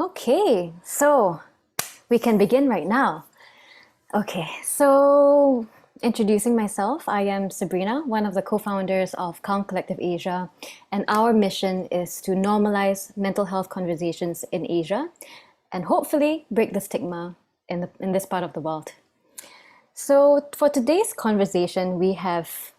Okay, so we can begin right now. Okay, so introducing myself, I am Sabrina, one of the co-founders of Calm Collective Asia, and our mission is to normalize mental health conversations in Asia and hopefully break the stigma in this part of the world. So for today's conversation, we have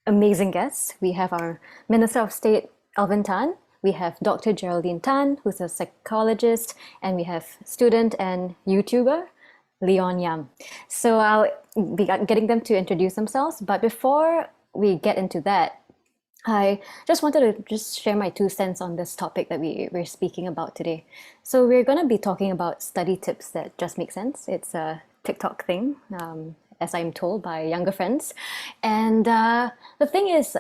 amazing guests. We have our Minister of State, Alvin Tan. We have Dr. Geraldine Tan, who's a psychologist, and we have student and YouTuber, Leon Yam. So I'll be getting them to introduce themselves. But before we get into that, I just wanted to just share my 2 cents on this topic that we're speaking about today. So we're going to be talking about study tips that just make sense. It's a TikTok thing, as I'm told by younger friends. And the thing is,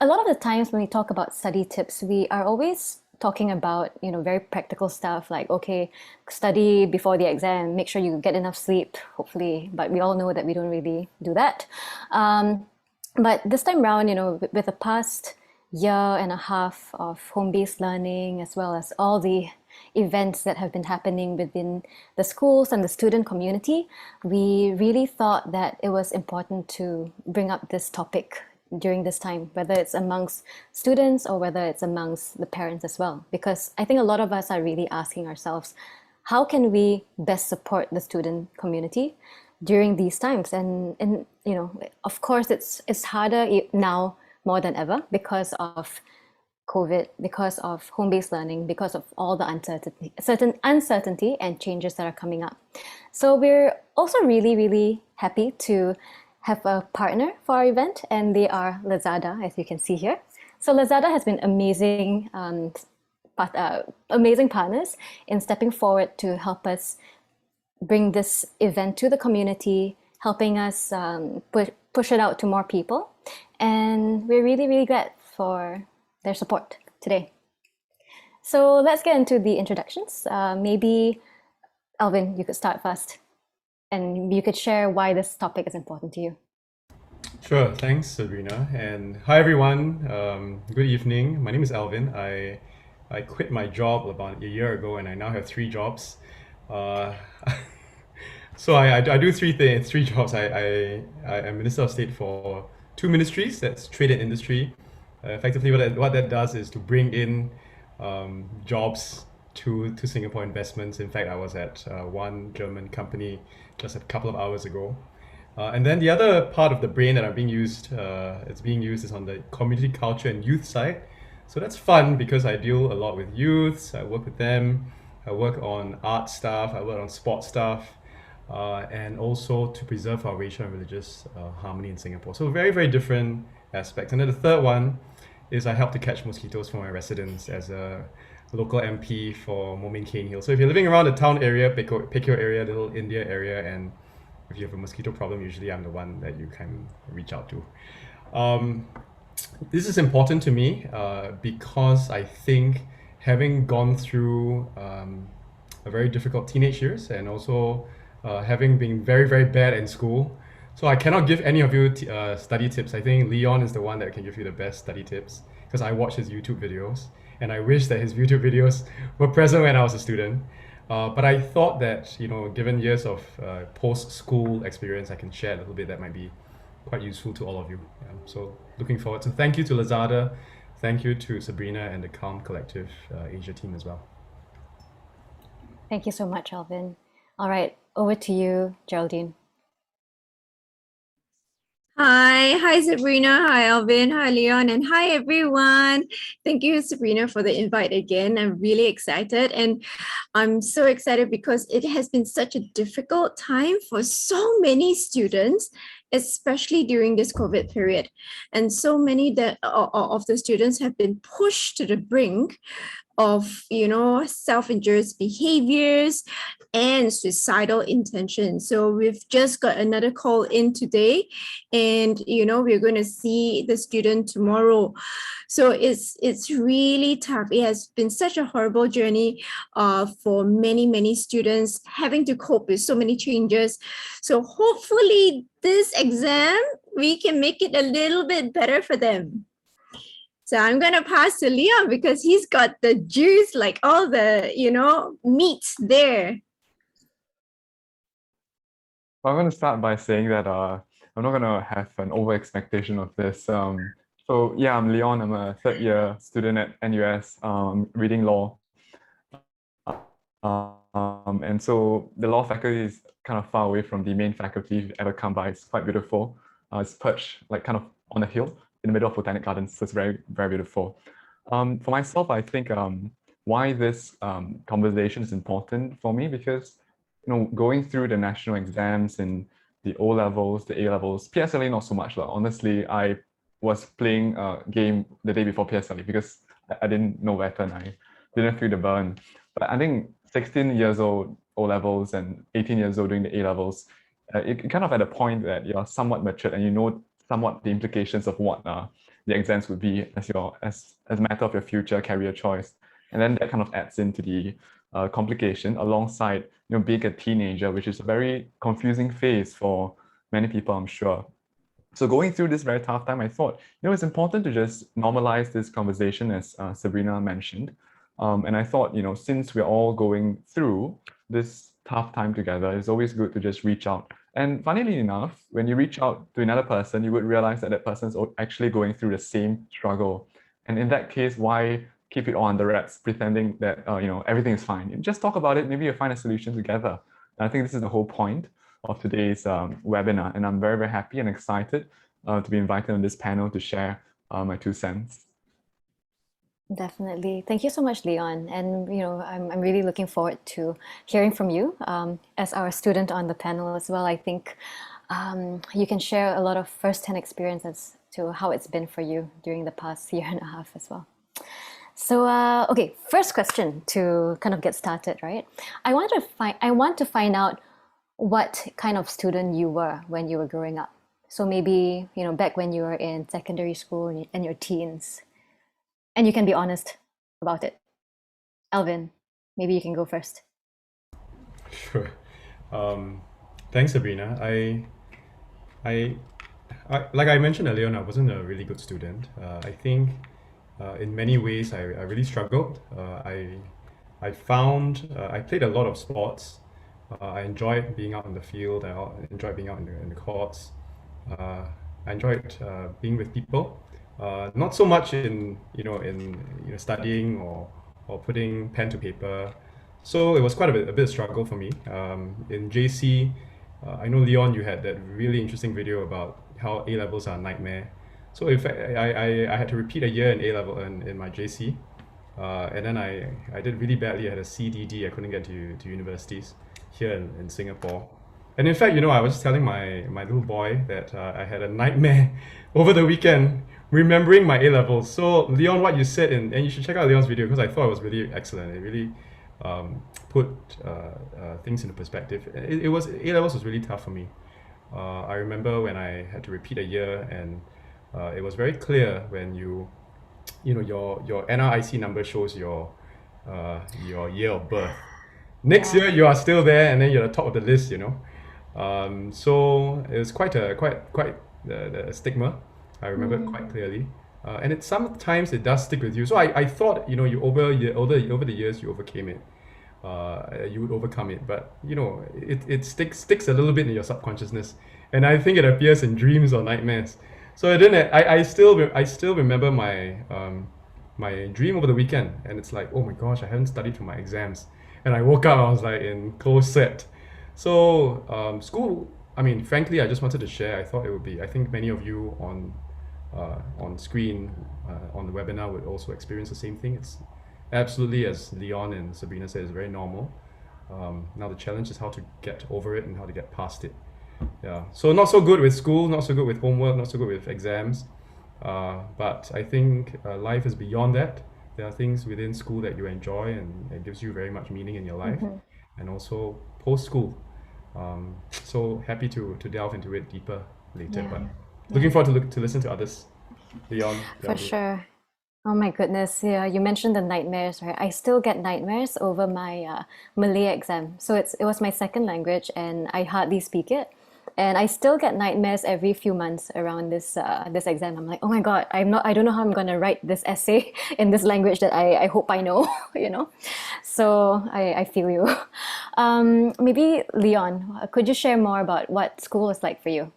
a lot of the times when we talk about study tips, we are always talking about, very practical stuff like, okay, study before the exam, make sure you get enough sleep, hopefully. But we all know that we don't really do that. But this time around, with the past year and a half of home-based learning, as well as all the events that have been happening within the schools and the student community, we really thought that it was important to bring up this topic during this time, whether it's amongst students or whether it's amongst the parents as well. Because I think a lot of us are really asking ourselves, how can we best support the student community during these times? And of course, it's harder now more than ever because of COVID, because of home-based learning, because of all the uncertainty and changes that are coming up. So we're also really, really happy to have a partner for our event, and they are Lazada, as you can see here. So Lazada has been amazing, amazing partners in stepping forward to help us bring this event to the community, helping us push it out to more people. And we're really, really glad for their support today. So let's get into the introductions. Maybe, Alvin, you could start first, and you could share why this topic is important to you. Sure, thanks, Sabrina. And hi, everyone. Good evening. My name is Alvin. I quit my job about a year ago, and I now have 3 jobs. Uh, so I do three jobs. I am Minister of State for 2 ministries. That's trade and industry. Effectively, what that does is to bring in jobs to Singapore investments. In fact, I was at one German company just a couple of hours ago. And then the other part of the brain that it's being used is on the community culture and youth side. So that's fun because I deal a lot with youths. I work with them. I work on art stuff. I work on sports stuff. And also to preserve our racial and religious harmony in Singapore. So very, very different aspects. And then the third one is I help to catch mosquitoes for my residents as a local MP for Momin Cane Hill. So if you're living around the town area, Pekyo area, Little India area, and if you have a mosquito problem, usually I'm the one that you can reach out to. This is important to me because I think having gone through a very difficult teenage years and also having been very, very bad in school, so I cannot give any of you study tips. I think Leon is the one that can give you the best study tips because I watch his YouTube videos and I wish that his YouTube videos were present when I was a student. But I thought that, given years of post-school experience, I can share a little bit that might be quite useful to all of you. So looking forward. So thank you to Lazada. Thank you to Sabrina and the Calm Collective Asia team as well. Thank you so much, Alvin. All right, over to you, Geraldine. Hi Sabrina, hi Alvin, hi Leon, and hi everyone. Thank you, Sabrina, for the invite again. I'm really excited, and I'm so excited because it has been such a difficult time for so many students, especially during this COVID period. And so many of the students have been pushed to the brink of self-injurious behaviors and suicidal intentions. So we've just got another call in today, and we're going to see the student tomorrow. So it's really tough. It has been such a horrible journey for many students, having to cope with so many changes. So hopefully this exam we can make it a little bit better for them. So I'm going to pass to Leon because he's got the juice, like all the, meats there. I'm going to start by saying that I'm not going to have an over expectation of this. So yeah, I'm Leon. I'm a third year student at NUS, reading law. And so the law faculty is kind of far away from the main faculty if you ever come by. It's quite beautiful. It's perched like kind of on a hill in the middle of Botanic Gardens. So it's very, very beautiful. For myself, I think why this conversation is important for me because going through the national exams and the O levels, the A levels, PSLE not so much. Honestly, I was playing a game the day before PSLE because I didn't know better and I didn't feel the burn. But I think 16 years old O levels and 18 years old doing the A levels, it kind of at a point that you're somewhat matured and you know somewhat the implications of what the exams would be as a matter of your future career choice. And then that kind of adds into the complication alongside being a teenager, which is a very confusing phase for many people, I'm sure. So going through this very tough time, I thought, it's important to just normalize this conversation as Sabrina mentioned. And I thought, since we're all going through this tough time together, it's always good to just reach out. And funnily enough, when you reach out to another person, you would realize that that person is actually going through the same struggle. And in that case, why keep it all under wraps, pretending that everything is fine? Just talk about it. Maybe you'll find a solution together. And I think this is the whole point of today's webinar. And I'm very, very happy and excited to be invited on this panel to share my 2 cents. Definitely. Thank you so much, Leon. And, I'm really looking forward to hearing from you as our student on the panel as well. I think you can share a lot of first-hand experiences to how it's been for you during the past year and a half as well. So, okay, first question to kind of get started, right? I want to find out what kind of student you were when you were growing up. So maybe, back when you were in secondary school and your teens. And you can be honest about it. Alvin, maybe you can go first. Sure. Thanks, Sabrina. I like I mentioned earlier, I wasn't a really good student. I think in many ways I really struggled. I found I played a lot of sports. I enjoyed being out in the field. I enjoyed being out in the courts. I enjoyed being with people. Not so much in studying or putting pen to paper. So it was quite a bit of struggle for me. In JC, I know Leon, you had that really interesting video about how A levels are a nightmare. So in fact, I had to repeat a year in A level in my JC, and then I did really badly. I had a CDD. I couldn't get to universities here in Singapore. And in fact, I was telling my little boy that I had a nightmare over the weekend remembering my A levels. So Leon, what you said, and you should check out Leon's video because I thought it was really excellent. It really put things into perspective. It was A levels was really tough for me. I remember when I had to repeat a year, and it was very clear when your NRIC number shows your year of birth. Next year you are still there, and then you're at the top of the list. So it was quite the stigma. I remember it quite clearly, and sometimes it does stick with you. So I thought you over the years you overcame it, you would overcome it, but it sticks a little bit in your subconsciousness, and I think it appears in dreams or nightmares. So I still remember my my dream over the weekend, and it's like, oh my gosh, I haven't studied for my exams, and I woke up, I was like in close set. So school, I mean, frankly, I just wanted to share. I thought it would be, I think many of you on screen on the webinar would also experience the same thing. It's absolutely, as Leon and Sabrina said, it's very normal. Now the challenge is how to get over it and how to get past it. Yeah, so not so good with school, not so good with homework, not so good with exams. But I think life is beyond that. There are things within school that you enjoy and it gives you very much meaning in your life, and also post-school. So happy to delve into it deeper later, Yeah. but looking forward to listen to others. Leon, For sure. Oh my goodness, yeah, you mentioned the nightmares, right? I still get nightmares over my Malay exam. So it was my second language and I hardly speak it. And I still get nightmares every few months around this exam. I'm like, oh my God, I don't know how I'm gonna write this essay in this language that I hope I know, you know. So I feel you. Maybe Leon, could you share more about what school is like for you?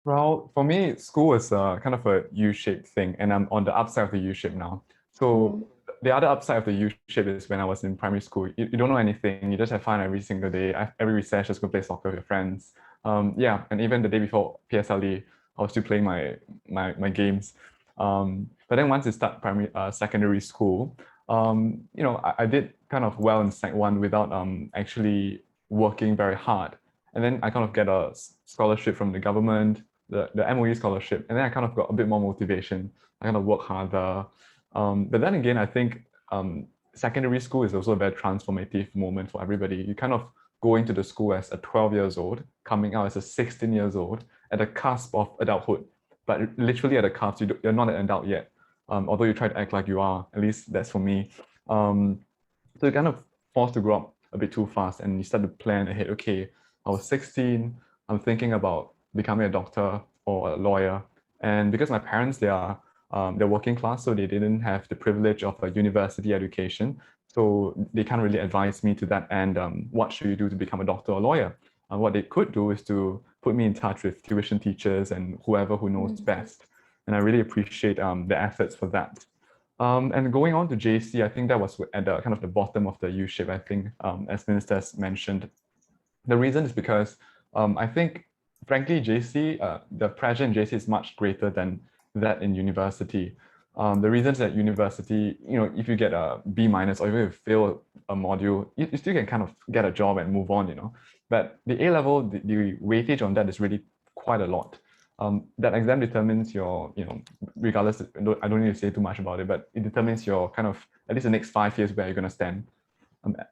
Well, for me, school is kind of a U-shaped thing, and I'm on the upside of the U-shape now. So the other upside of the U-shape is when I was in primary school. You don't know anything. You just have fun every single day. Every recess, just go play soccer with your friends. Yeah, and even the day before PSLE, I was still playing my games. But then once you start secondary school, I did kind of well in Sec 1 without actually working very hard. And then I kind of get a scholarship from the government, the MOE scholarship, and then I kind of got a bit more motivation. I kind of work harder. But then again, I think secondary school is also a very transformative moment for everybody. You kind of go into the school as a 12 years old, coming out as a 16 years old, at the cusp of adulthood, but literally at the cusp, you're not an adult yet, although you try to act like you are, at least that's for me. So you're kind of forced to grow up a bit too fast, and you start to plan ahead. Okay, I was 16, I'm thinking about becoming a doctor or a lawyer. And because my parents, they're working class, so they didn't have the privilege of a university education. So they can't really advise me to that end. What should you do to become a doctor or lawyer? What they could do is to put me in touch with tuition teachers and whoever who knows best. And I really appreciate the efforts for that. And going on to JC, I think that was at the kind of the bottom of the U-shape, I think, as ministers mentioned. The reason is because I think, frankly, JC, the pressure in JC is much greater than that in university. The reason is that university, if you get a B minus or even if you fail a module, you still can kind of get a job and move on, But the A level, the weightage on that is really quite a lot. That exam determines your, regardless, I don't need to say too much about it, but it determines your kind of, at least the next 5 years where you're going to stand.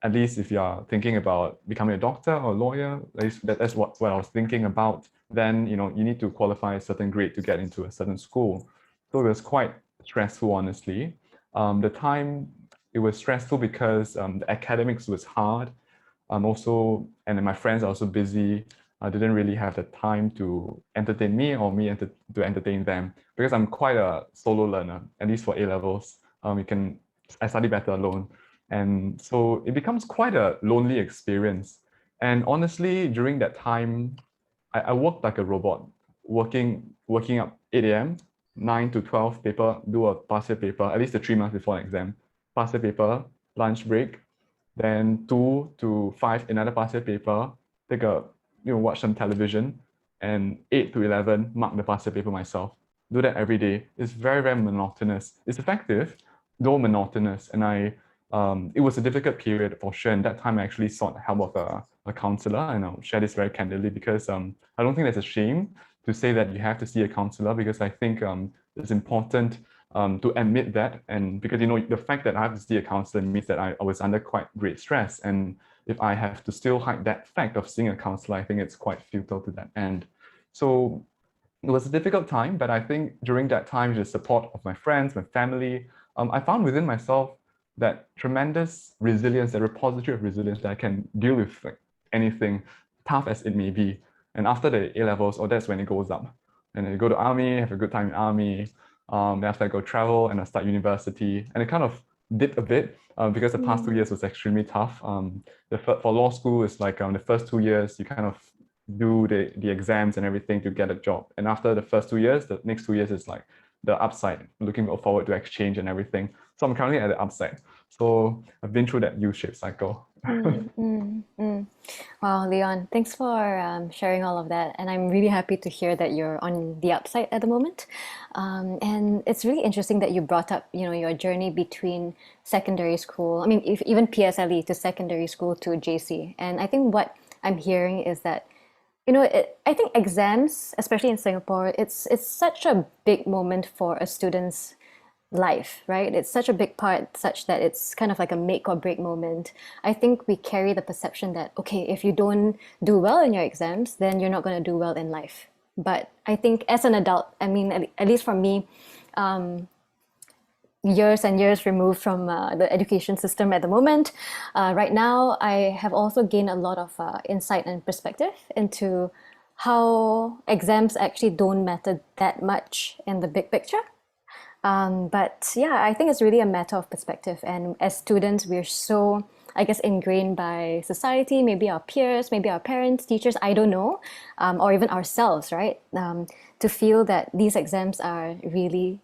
At least if you are thinking about becoming a doctor or a lawyer, at least that's what I was thinking about, then you need to qualify a certain grade to get into a certain school. So it was quite stressful, honestly. The time, it was stressful because the academics was hard. Also, and then my friends are also busy. I didn't really have the time to entertain me or me to entertain them, because I'm quite a solo learner, at least for A levels. I study better alone. And so it becomes quite a lonely experience. And honestly, during that time, I worked like a robot, working up 8 a.m., 9 to 12 paper, do a past year paper, at least the 3 months before an exam, past year paper, lunch break, then 2 to 5, another past year paper, watch some television, and 8 to 11, mark the past year paper myself. Do that every day. It's very, very monotonous. It's effective, though monotonous. And it was a difficult period for sure. And that time I actually sought help of a counselor, and I'll share this very candidly because I don't think there's a shame to say that you have to see a counselor, because I think it's important to admit that. And because, the fact that I have to see a counselor means that I was under quite great stress. And if I have to still hide that fact of seeing a counselor, I think it's quite futile to that end. So it was a difficult time, but I think during that time, with the support of my friends, my family, I found within myself that tremendous resilience, that repository of resilience that I can deal with anything, tough as it may be. And after the A levels, that's when it goes up. And then you go to army, have a good time in army. Then after I go travel and I start university, and it kind of dipped a bit because the past 2 years was extremely tough. For law school, it's like the first 2 years, you kind of do the exams and everything to get a job. And after the first 2 years, the next 2 years is like the upside, looking forward to exchange and everything. So I'm currently at the upside. So I've been through that U-shaped cycle. Wow, Leon, thanks for sharing all of that. And I'm really happy to hear that you're on the upside at the moment. And it's really interesting that you brought up, your journey between secondary school, I mean, even PSLE to secondary school to JC. And I think what I'm hearing is that, I think exams, especially in Singapore, it's such a big moment for a student's life, right? It's such a big part, such that it's kind of like a make or break moment. I think we carry the perception that, okay, if you don't do well in your exams, then you're not going to do well in life. But I think as an adult, I mean, at least for me, years and years removed from the education system at the moment. Right now, I have also gained a lot of insight and perspective into how exams actually don't matter that much in the big picture. But yeah, I think it's really a matter of perspective. And as students, we're so, I guess, ingrained by society, maybe our peers, maybe our parents, teachers, I don't know, or even ourselves, right? To feel that these exams are really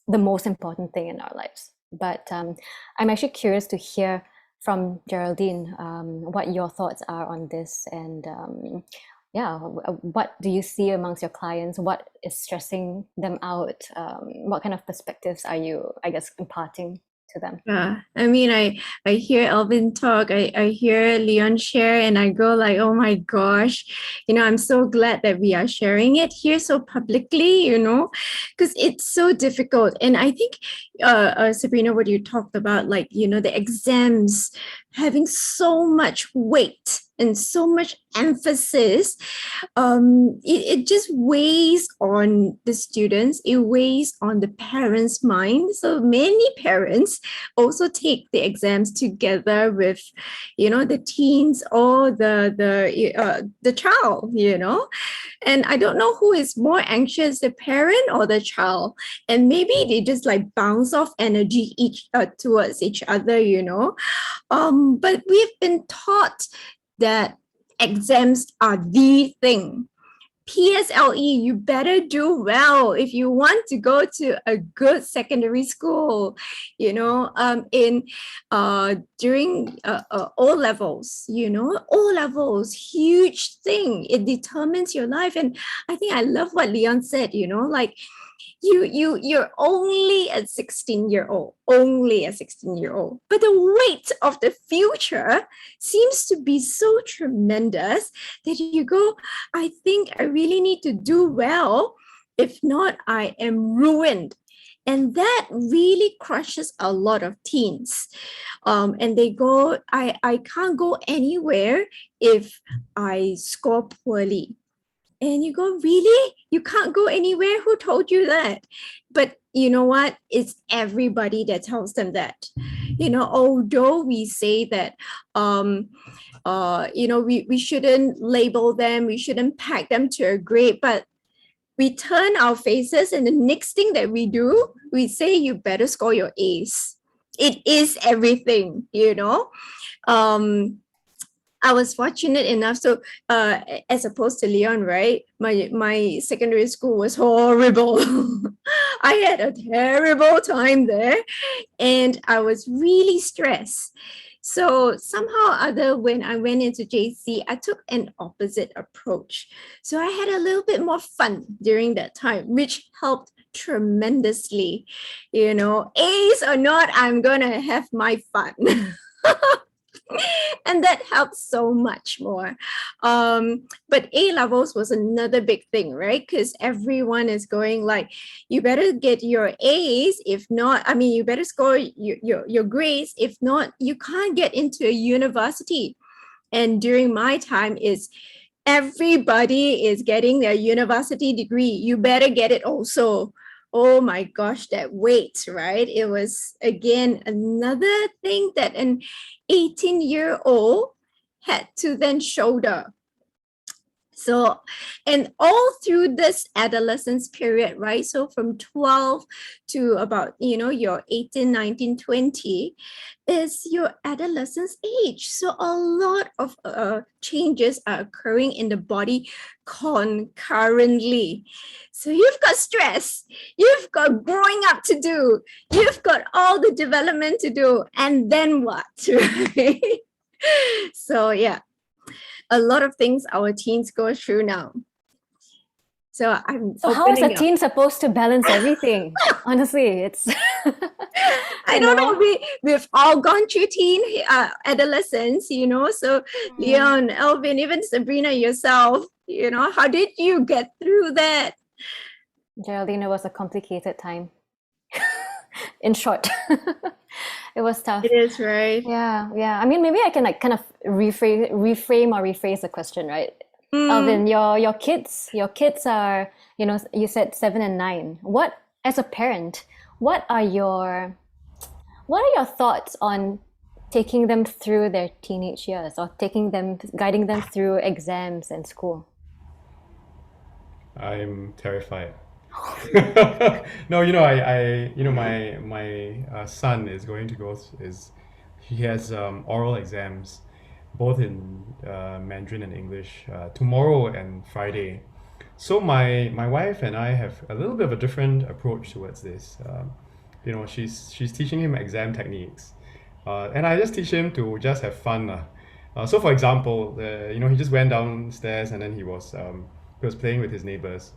the most important thing in our lives. But I'm actually curious to hear from Geraldine what your thoughts are on this, and yeah, what do you see amongst your clients? What is stressing them out? What kind of perspectives are you, I guess, imparting to them? Yeah, I mean, I hear Alvin talk, I hear Leon share, and I go like, oh my gosh, I'm so glad that we are sharing it here so publicly, because it's so difficult. And I think, Sabrina, what you talked about, like, the exams having so much weight and so much emphasis, it just weighs on the students, it weighs on the parents' mind. So many parents also take the exams together with, the teens or the child, and I don't know who is more anxious, the parent or the child, and maybe they just like bounce off energy towards each other, but we've been taught that exams are the thing. PSLE, you better do well if you want to go to a good secondary school, during O levels, O levels, huge thing. It determines your life. And I think I love what Leon said, like, you're only a 16-year-old, but the weight of the future seems to be so tremendous that you go, I think I really need to do well, if not I am ruined. And that really crushes a lot of teens, and they go, I can't go anywhere if I score poorly. And you go, really? You can't go anywhere? Who told you that? But you know what? It's everybody that tells them that. Although we say that, we shouldn't label them, we shouldn't peg them to a grade, but we turn our faces, and the next thing that we do, we say, you better score your A's. It is everything, I was fortunate enough. So, as opposed to Leon, right? My secondary school was horrible. I had a terrible time there, and I was really stressed. So somehow or other, when I went into JC, I took an opposite approach. So I had a little bit more fun during that time, which helped tremendously. A's or not, I'm gonna have my fun. And that helps so much more. But A levels was another big thing, right? Because everyone is going like, you better get your A's. If not, you better score your grades. If not, you can't get into a university. And during my time is everybody is getting their university degree. You better get it also. Oh my gosh, that weight, right? It was, again, another thing that an 18-year-old had to then shoulder. So, and all through this adolescence period, right? So from 12 to about, your 18, 19, 20 is your adolescence age. So a lot of changes are occurring in the body concurrently. So you've got stress, you've got growing up to do, you've got all the development to do, and then what, right? So yeah, a lot of things our teens go through now. So how is a teen supposed to balance everything? Honestly, it's I don't know. We've all gone through teen adolescence, so Leon, Alvin, even Sabrina yourself, how did you get through that? Geraldine, it was a complicated time. In short, it was tough. It is, right? Yeah. Maybe I can kind of reframe or rephrase the question, right? Alvin, your kids are, you said 7 and 9. What, as a parent, what are your thoughts on taking them through their teenage years, or guiding them through exams and school? I'm terrified. No, my son is going to he has oral exams, both in Mandarin and English, tomorrow and Friday. So my wife and I have a little bit of a different approach towards this. She's teaching him exam techniques, and I just teach him to just have fun. So for example, he just went downstairs and then he was playing with his neighbors.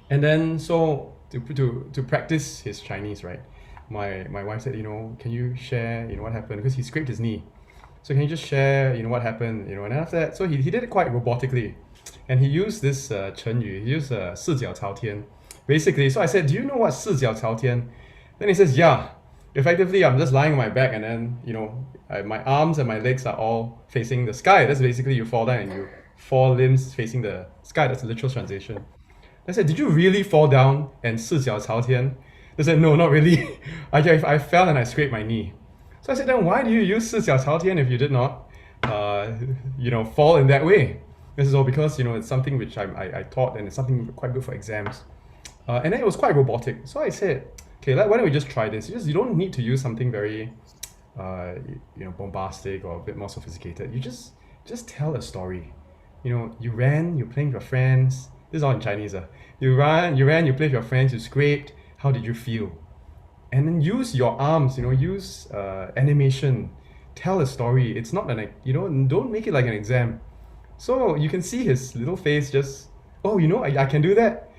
And then so to practice his Chinese, right? My wife said, can you share, what happened? Because he scraped his knee. So can you just share, what happened? And after that, so he did it quite robotically. And he used this 成语, he used 四脚朝天. Basically, so I said, do you know what 四脚朝天? Then he says, yeah. Effectively, I'm just lying on my back and then, my arms and my legs are all facing the sky. That's basically you fall down and you four limbs facing the sky. That's the literal translation. I said, did you really fall down and 四脚朝天? They said, no, not really. I fell and I scraped my knee. So I said, then why do you use 四脚朝天 if you did not, fall in that way? This is all because, it's something which I taught and it's something quite good for exams. And then it was quite robotic. So I said, okay, why don't we just try this? You don't need to use something very, bombastic or a bit more sophisticated. You just tell a story. You ran, you're playing with your friends. This is all in Chinese. You ran, you played with your friends, you scraped. How did you feel? And then use your arms, use animation. Tell a story. It's not don't make it like an exam. So you can see his little face just, oh, I can do that.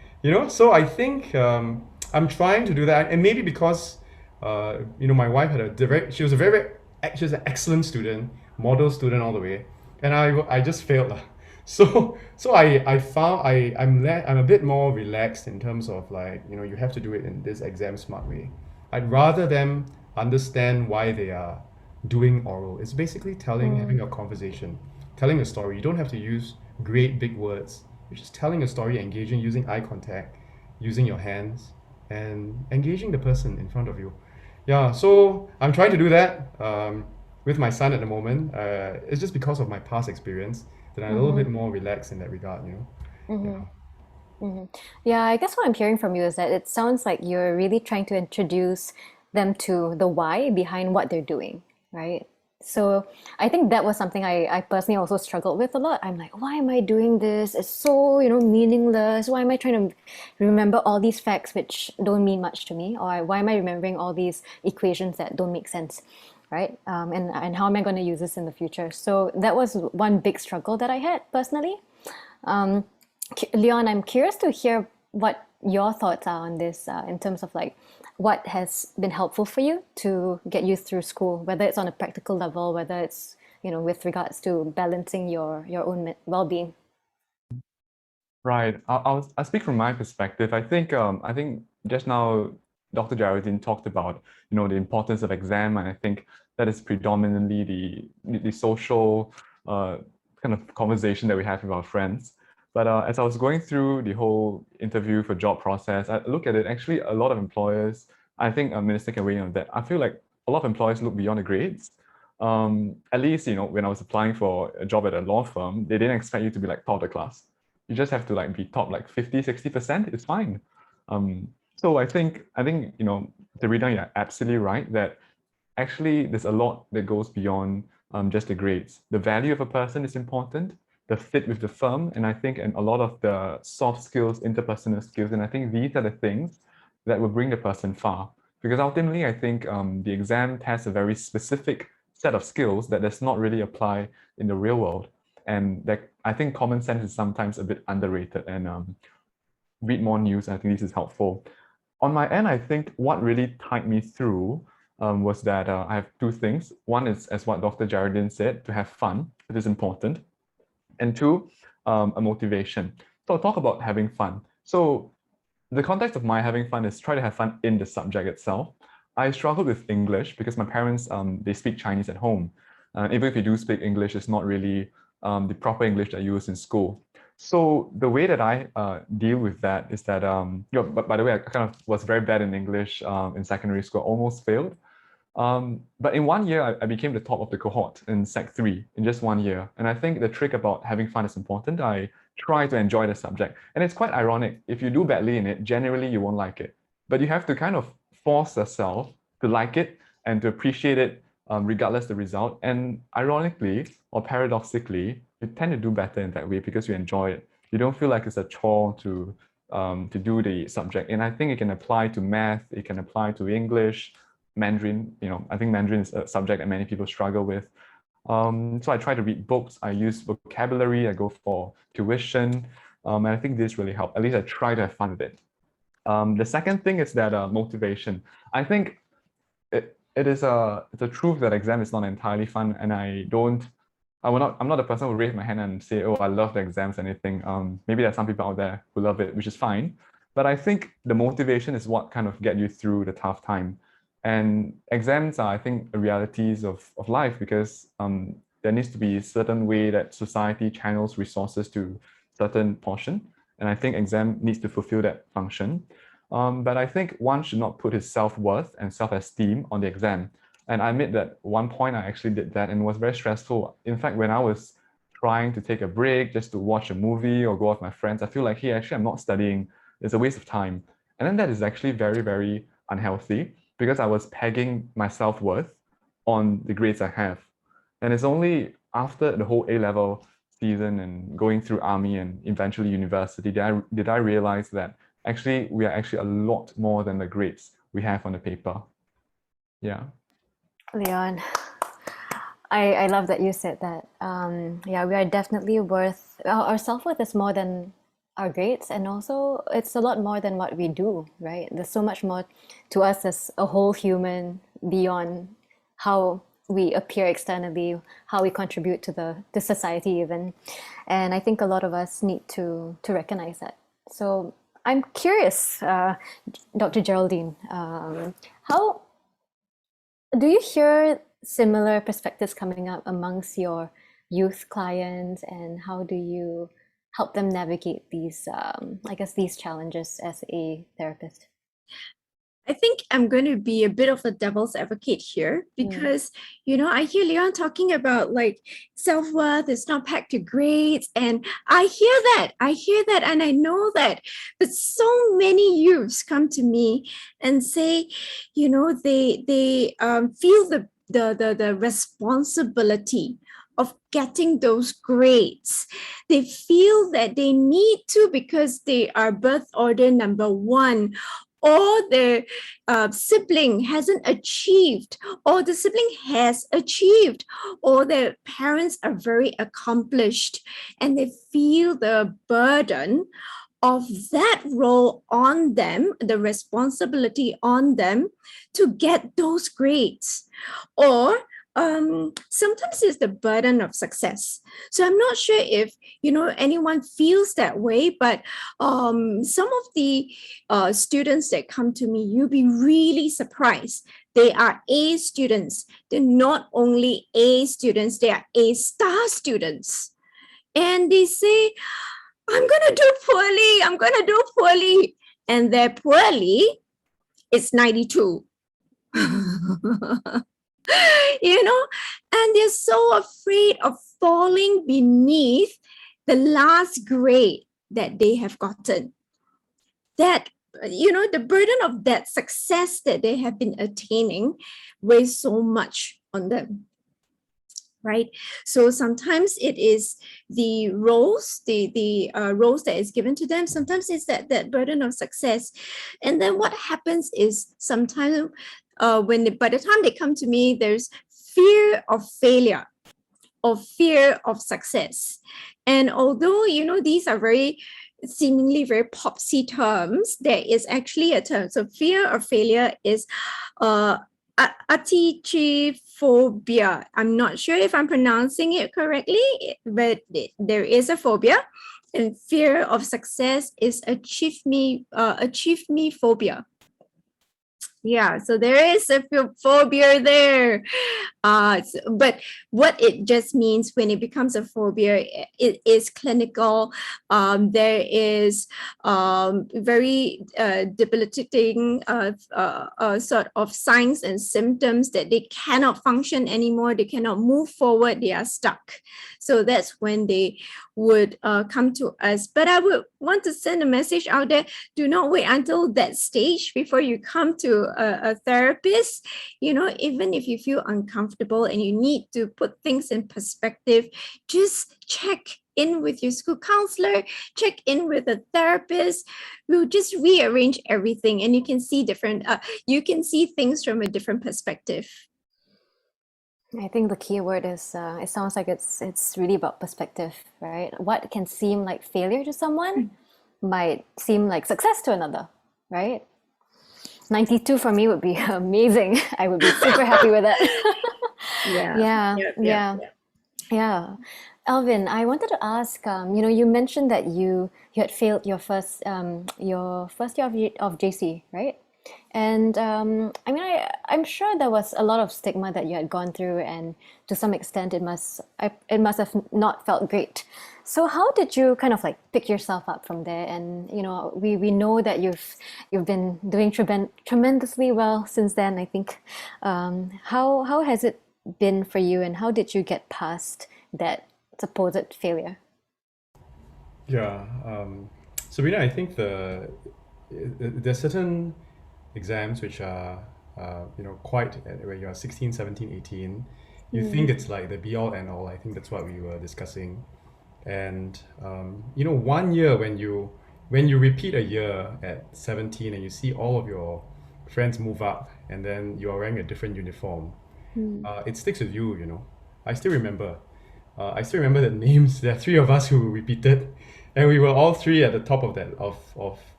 So I think I'm trying to do that. And maybe because, my wife she was an excellent student, model student all the way. And I just failed. So I found I'm a bit more relaxed in terms of you have to do it in this exam smart way. I'd rather them understand why they are doing oral. It's basically having a conversation, telling a story. You don't have to use great big words. You're just telling a story, engaging, using eye contact, using your hands, and engaging the person in front of you. Yeah, so I'm trying to do that with my son at the moment. It's just because of my past experience that I'm a little bit more relaxed in that regard, Yeah. Yeah, I guess what I'm hearing from you is that it sounds like you're really trying to introduce them to the why behind what they're doing, right? So I think that was something I personally also struggled with a lot. I'm like, why am I doing this? It's so, meaningless. Why am I trying to remember all these facts which don't mean much to me? Or why am I remembering all these equations that don't make sense? Right? And how am I going to use this in the future? So that was one big struggle that I had personally. Leon, I'm curious to hear what your thoughts are on this in terms of what has been helpful for you to get you through school, whether it's on a practical level, whether it's with regards to balancing your own well-being. Right. I'll speak from my perspective. I think just now Dr. Geraldine talked about the importance of exam, and I think that is predominantly the social kind of conversation that we have with our friends. But as I was going through the whole interview for job process, I look at it, actually a lot of employers, I think a minister can weigh in on that. I feel like a lot of employers look beyond the grades. At least, when I was applying for a job at a law firm, they didn't expect you to be top of the class. You just have to be top 50, 60%, it's fine. So I think, Sabrina, you're absolutely right that actually there's a lot that goes beyond just the grades. The value of a person is important, the fit with the firm, and I think a lot of the soft skills, interpersonal skills, and I think these are the things that will bring the person far. Because ultimately, I think the exam has a very specific set of skills that does not really apply in the real world. And that I think common sense is sometimes a bit underrated, and read more news. I think this is helpful. On my end, I think what really tied me through was that I have two things. One is, as what Dr. Geraldine said, to have fun. It is important. And two, a motivation. So I'll talk about having fun. So the context of my having fun is try to have fun in the subject itself. I struggled with English because my parents, they speak Chinese at home. Even if you do speak English, it's not really the proper English that you use in school. So the way that I deal with that is that, by the way, I kind of was very bad in English in secondary school, almost failed. But in 1 year, I became the top of the cohort in Sec 3 in just 1 year. And I think the trick about having fun is important. I try to enjoy the subject. And it's quite ironic. If you do badly in it, generally you won't like it. But you have to kind of force yourself to like it and to appreciate it regardless the result. And ironically or paradoxically, you tend to do better in that way because you enjoy it. You don't feel like it's a chore to do the subject. And I think it can apply to math, it can apply to English, Mandarin. I think Mandarin is a subject that many people struggle with. So I try to read books, I use vocabulary, I go for tuition, and I think this really helped. At least I try to have fun with it. The second thing is that motivation. I think it's a truth that exam is not entirely fun, and I'm not the person who raise my hand and say, oh, I love the exams, anything. Maybe there's some people out there who love it, which is fine. But I think the motivation is what kind of get you through the tough time. And exams are, I think, realities of life, because there needs to be a certain way that society channels resources to certain portion. And I think exam needs to fulfill that function. But I think one should not put his self-worth and self-esteem on the exam. And I admit that one point I actually did that and it was very stressful. In fact, when I was trying to take a break just to watch a movie or go out with my friends, I feel like, hey, actually, I'm not studying. It's a waste of time. And then that is actually very, very unhealthy, because I was pegging my self-worth on the grades I have. And it's only after the whole A-level season and going through army and eventually university did I realize that actually we are actually a lot more than the grades we have on the paper. Yeah. Leon, I love that you said that. Yeah, we are definitely worth, our self-worth is more than our grades, and also it's a lot more than what we do, right? There's so much more to us as a whole human beyond how we appear externally, how we contribute to the society even. And I think a lot of us need to recognize that. So I'm curious, Dr. Geraldine, how do you hear similar perspectives coming up amongst your youth clients, and how do you help them navigate these, I guess, these challenges as a therapist? I think I'm going to be a bit of a devil's advocate here, because, I hear Leon talking about like self-worth is not pegged to grades. And I hear that, and I know that. But so many youths come to me and say, they feel the responsibility of getting those grades. They feel that they need to, because they are birth order number 1, or their sibling hasn't achieved, or the sibling has achieved, or their parents are very accomplished, and they feel the burden of that role on them, the responsibility on them to get those grades. Or sometimes it's the burden of success. So I'm not sure if anyone feels that way, but some of the students that come to me, you'll be really surprised. They are A students. They're not only A students, they are A star students. And they say, I'm gonna do poorly. And their poorly is 92. And they're so afraid of falling beneath the last grade that they have gotten. That, the burden of that success that they have been attaining weighs so much on them. Right? So sometimes it is the roles, the roles that is given to them. Sometimes it's that burden of success. And then what happens is sometimes by the time they come to me, there's fear of failure or fear of success. And although, these are seemingly very popsy terms, there is actually a term. So fear of failure is atichiphobia. I'm not sure if I'm pronouncing it correctly, but there is a phobia. And fear of success is achieve me phobia. Yeah, so there is a phobia there. But what it just means when it becomes a phobia, it is clinical. There is very debilitating sort of signs and symptoms that they cannot function anymore. They cannot move forward. They are stuck. So that's when they would come to us. But I would want to send a message out there. Do not wait until that stage before you come to a therapist. You know, even if you feel uncomfortable and you need to put things in perspective, just check in with your school counselor, check in with a therapist. We'll just rearrange everything, and you can see you can see things from a different perspective. I think the key word is it sounds like it's really about perspective, right? What can seem like failure to someone might seem like success to another, right? 92 for me would be amazing. I would be super happy with it. Yeah. Alvin, I wanted to ask, you mentioned that you had failed your first year of JC, right? And I'm sure there was a lot of stigma that you had gone through, and to some extent, it must have not felt great. So how did you kind of like pick yourself up from there? And we know that you've been doing tremendously well since then, I think. How has it been for you, and how did you get past that supposed failure? Yeah, Sabrina, I think there's certain exams which are quite when you're 16, 17, 18, you think it's like the be all and all. I think that's what we were discussing. And 1 year when you repeat a year at 17 and you see all of your friends move up and then you are wearing a different uniform, it sticks with you. I still remember the names. There are three of us who repeated, and we were all three at the top of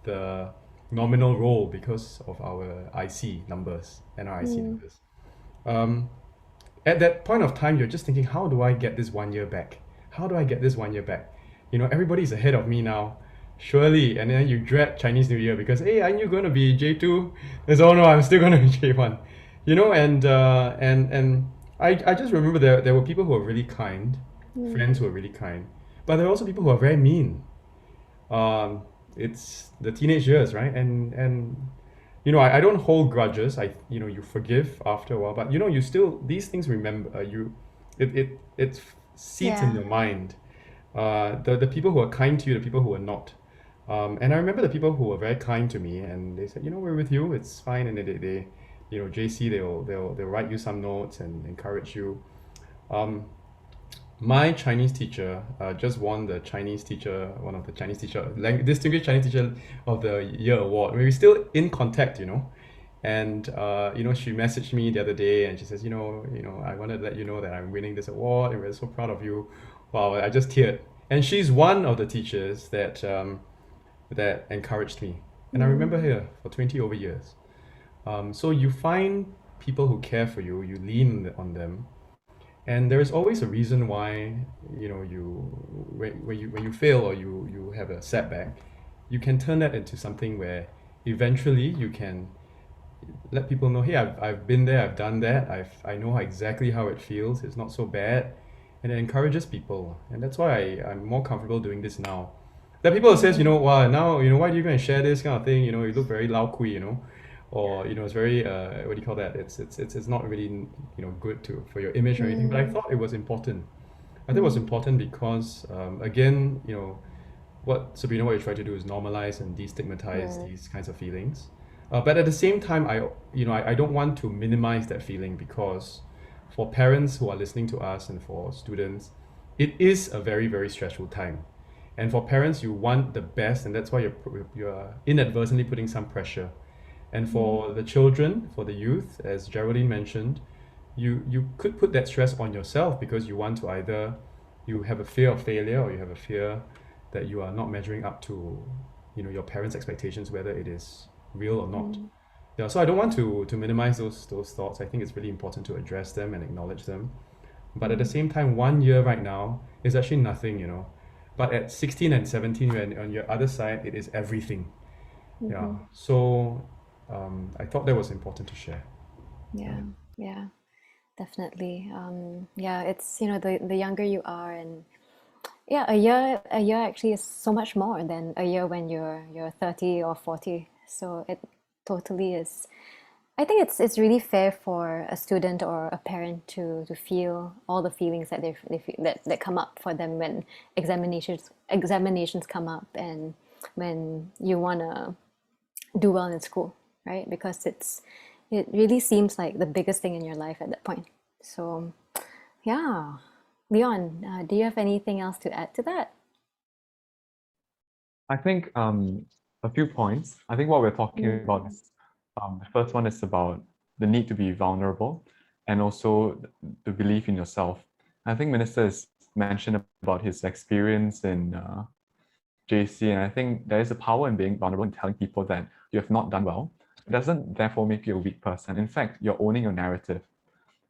the nominal roll because of our IC numbers and our IC numbers. At that point of time, you're just thinking, how do I get this 1 year back? How do I get this 1 year back? Everybody's ahead of me now, surely. And then you dread Chinese New Year because, hey, aren't you going to be J2? There's, oh no, I'm still going to be J1. And I just remember there were people who were really kind, friends who were really kind, but there were also people who are very mean. It's the teenage years, right? And I don't hold grudges. You forgive after a while, but you still, these things remember it seeds in your mind. The people who are kind to you, the people who are not. And I remember the people who were very kind to me, and they said, we're with you, it's fine. And they JC, they'll write you some notes and encourage you. My Chinese teacher just won one of the Chinese teacher, distinguished Chinese teacher of the year award. We're still in contact, and she messaged me the other day and she says, I wanted to let you know that I'm winning this award and we're so proud of you. Wow, I just teared. And she's one of the teachers that encouraged me, and I remember her for 20 over years. So you find people who care for you, you lean on them. And there is always a reason why, when you fail or you have a setback, you can turn that into something where eventually you can let people know, hey, I've been there, I've done that, I know exactly how it feels, it's not so bad, and it encourages people. And that's why I'm more comfortable doing this now. There are people who says, wow, now, why do you go and share this kind of thing? You look very lao kui, or it's very what do you call that? It's not really good for your image or anything. But I thought it was important. I think it was important because again, what Sabrina, what you try to do is normalize and destigmatize these kinds of feelings. But at the same time, I don't want to minimize that feeling, because for parents who are listening to us and for students, it is a very, very stressful time. And for parents, you want the best, and that's why you're inadvertently putting some pressure. And for the children, for the youth, as Geraldine mentioned, you could put that stress on yourself because you want to either, you have a fear of failure, or you have a fear that you are not measuring up to your parents' expectations, whether it is real or not. Yeah, so I don't want to minimize those thoughts. I think it's really important to address them and acknowledge them. But at the same time, 1 year right now is actually nothing. But at 16 and 17, when on your other side, it is everything. Yeah. So I thought that was important to share. Yeah, yeah, definitely. Yeah, it's, you know, the younger you are, and yeah, a year actually is so much more than a year when you're 30 or 40. So it totally is. I think it's really fair for a student or a parent to feel all the feelings that they feel, that come up for them when examinations come up, and when you wanna do well in school, right? Because it really seems like the biggest thing in your life at that point. So yeah, Leon, do you have anything else to add to that? I think a few points. I think what we're talking about is the first one is about the need to be vulnerable and also to believe in yourself. I think Minister has mentioned about his experience in JC, and I think there is a power in being vulnerable and telling people that you have not done well. It doesn't therefore make you a weak person. In fact, you're owning your narrative.